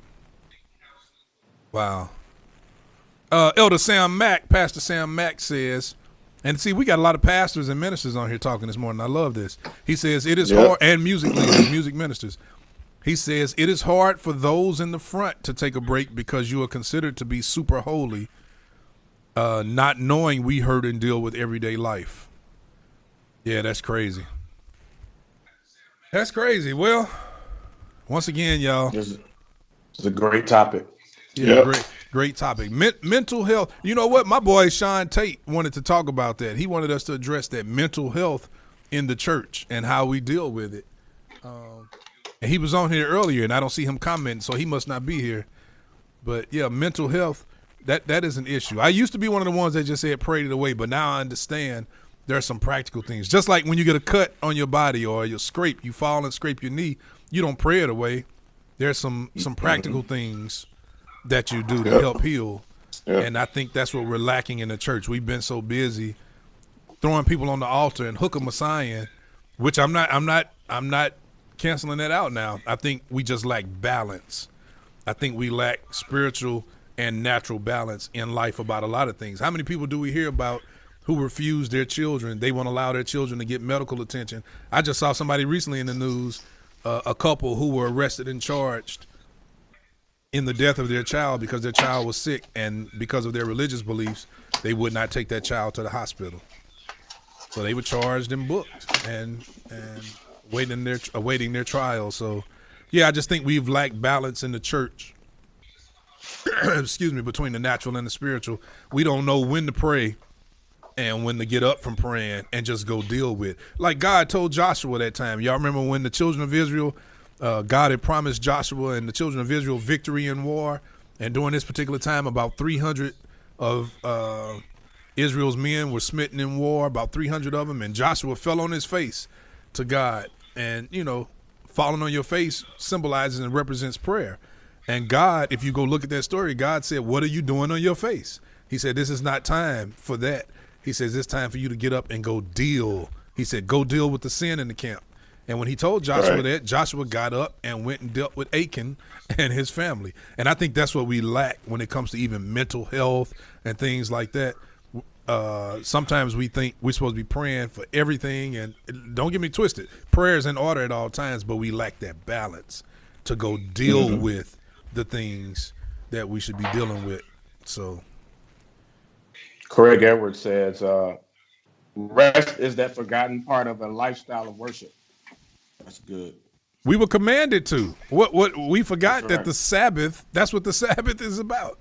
Wow. Elder Sam Mack, Pastor Sam Mack says, and see, we got a lot of pastors and ministers on here talking this morning. I love this. He says, it is hard, and music leaders, music ministers. He says, it is hard for those in the front to take a break because you are considered to be super holy, not knowing we hurt and deal with everyday life. Yeah, that's crazy. That's crazy. Well, once again, y'all. It's a great topic. Yeah, great topic. Mental health. You know what? My boy Sean Tate wanted to talk about that. He wanted us to address that mental health in the church and how we deal with it. And he was on here earlier, and I don't see him commenting, so he must not be here. But, yeah, mental health, that is an issue. I used to be one of the ones that just said prayed it away, but now I understand there are some practical things. Just like when you get a cut on your body or you fall and scrape your knee, you don't pray it away. There's some practical things that you do to help heal. And I think that's what we're lacking in the church. We've been so busy throwing people on the altar and hook 'em a sign, which I'm not canceling that out now. I think we just lack balance. I think we lack spiritual and natural balance in life about a lot of things. How many people do we hear about who refuse their children? They won't allow their children to get medical attention. I just saw somebody recently in the news, a couple who were arrested and charged in the death of their child because their child was sick, and because of their religious beliefs, they would not take that child to the hospital. So they were charged and booked and awaiting their trial. So, yeah, I just think we've lacked balance in the church. Excuse me, between the natural and the spiritual. We don't know when to pray and when to get up from praying and just go deal with. Like God told Joshua that time. Y'all remember when the children of Israel, God had promised Joshua and the children of Israel victory in war. And during this particular time, about 300 of Israel's men were smitten in war, about 300 of them. And Joshua fell on his face to God. And, you know, falling on your face symbolizes and represents prayer. And God, if you go look at that story, God said, what are you doing on your face? He said, this is not time for that. He says, it's time for you to get up and go deal. He said, go deal with the sin in the camp. And when he told Joshua that, Joshua got up and went and dealt with Achan and his family. And I think that's what we lack when it comes to even mental health and things like that. Sometimes we think we're supposed to be praying for everything. And don't get me twisted. Prayer is in order at all times, but we lack that balance to go deal with the things that we should be dealing with. So Craig Edwards says, rest is that forgotten part of a lifestyle of worship. That's good. We were commanded to. What we forgot that the Sabbath, that's what the Sabbath is about.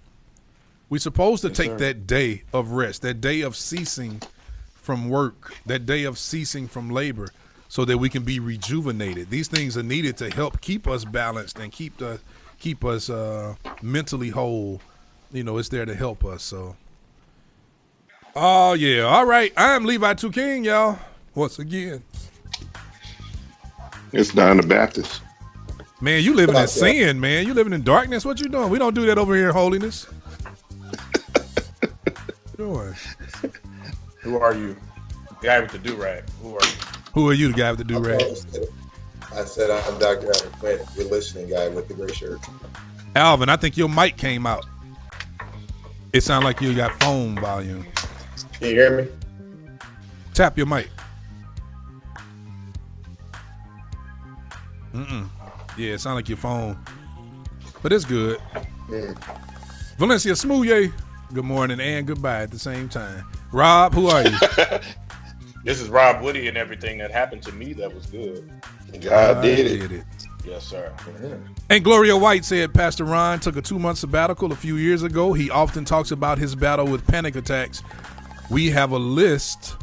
We're supposed to take that day of rest, that day of ceasing from work, that day of ceasing from labor, so that we can be rejuvenated. These things are needed to help keep us balanced and keep us mentally whole. You know, it's there to help us. So, oh yeah, all right. I'm Levi 2 King, y'all. Once again, it's Don the Baptist. Man, you living in sin, man. You living in darkness. What you doing? We don't do that over here in holiness. What you doing? Who are you? The guy with the do-rag. Who are you? Who are you, the guy with the do-rag? I said I'm Dr. Alvin Quinn, your listening guy with the gray shirt. Alvin, I think your mic came out. It sounded like you got phone volume. Can you hear me? Tap your mic. Yeah, it sounded like your phone. But it's good. Valencia Smouye, good morning and goodbye at the same time. Rob, who are you? This is Rob Woody, and everything that happened to me that was good. God did it. Yes, sir. And Gloria White said Pastor Ron took a 2-month sabbatical a few years ago. He often talks about his battle with panic attacks. We have a list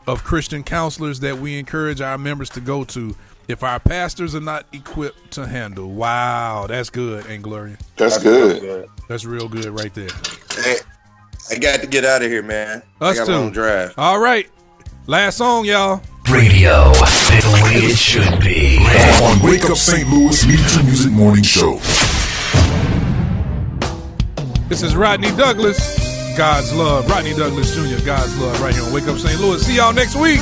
of Christian counselors that we encourage our members to go to if our pastors are not equipped to handle. Wow, that's good, Aunt Gloria. That's good. That's real good right there. Hey, I got to get out of here, man. Us I got too. a long drive. All right. Last song, y'all. Radio, the way it should be. On Wake Up St. Louis MeTooMusic Morning Show. This is Rodney Douglas, God's Love. Rodney Douglas Jr., God's Love, right here on Wake Up St. Louis. See y'all next week.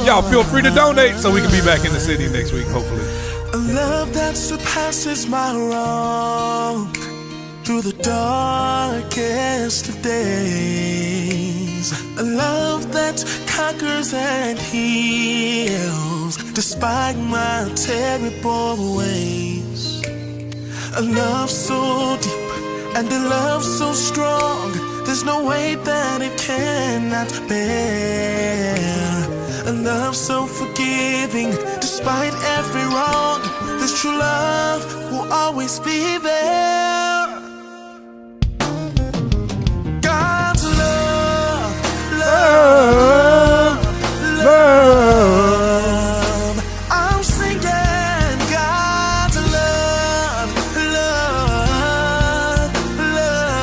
Y'all feel free to donate so we can be back in the city next week, hopefully. A love that surpasses my wrong through the darkest of days. A love that conquers and heals despite my terrible ways. A love so deep and a love so strong, there's no way that it cannot bear. A love so forgiving despite every wrong, this true love will always be there. God's love, love, love. I'm singing God's love, love, love.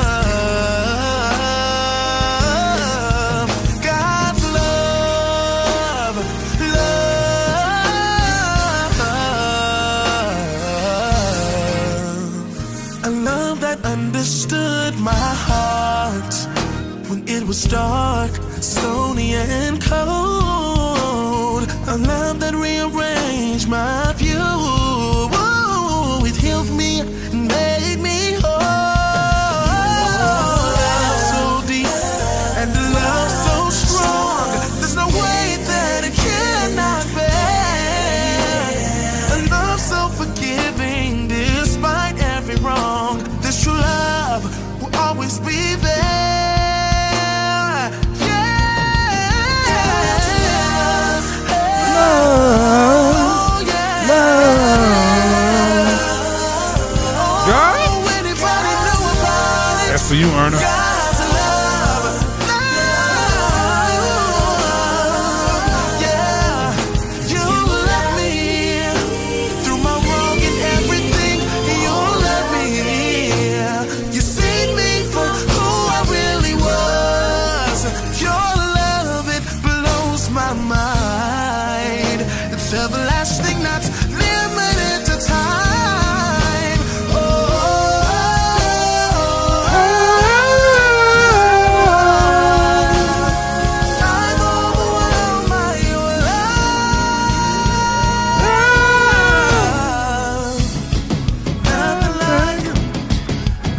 God's love, love. A love that understood my heart when it was dark, stony and cold. A love that rearranged my view. Whoa, it healed me and made me whole. Love so deep and a love so strong, there's no way that it cannot bear. A love so forgiving despite every wrong, this love will always be there. That's for you, Erna. Everlasting, not limited to time. I'm overwhelmed by your love. Nothing like it,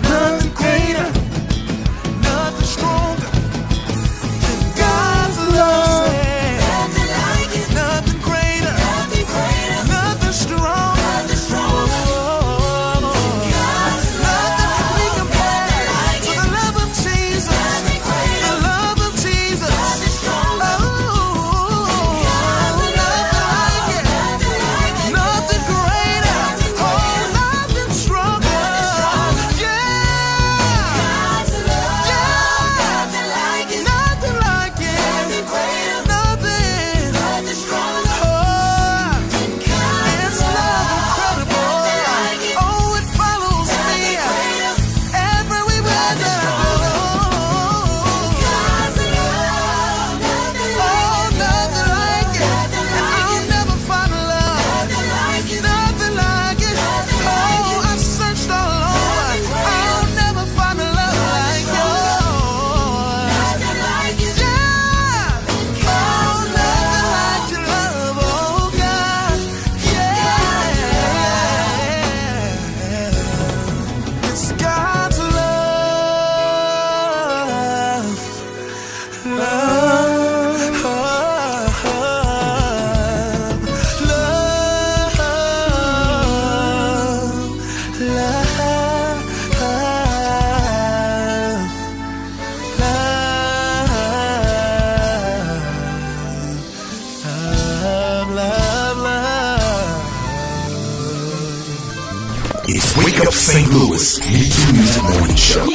nothing greater, nothing stronger than God's love. Nothing like it, nothing greater, nothing strong, nothing stronger. Nothing can be compared to the love of Jesus, the love of Jesus. Nothing like it, nothing greater, nothing stronger. Nothing like it, nothing greater, nothing stronger. It's love incredible. Oh, it follows me everywhere that I go. Oh, nothing like it. I'll never find love. Nothing like it. Oh, I've searched all over. I'll never find a love like yours. Yeah. Oh, nothing like your love, oh God. Yeah. It's God's love. It's Wake Up St. Louis MeTooMusic Morning Show.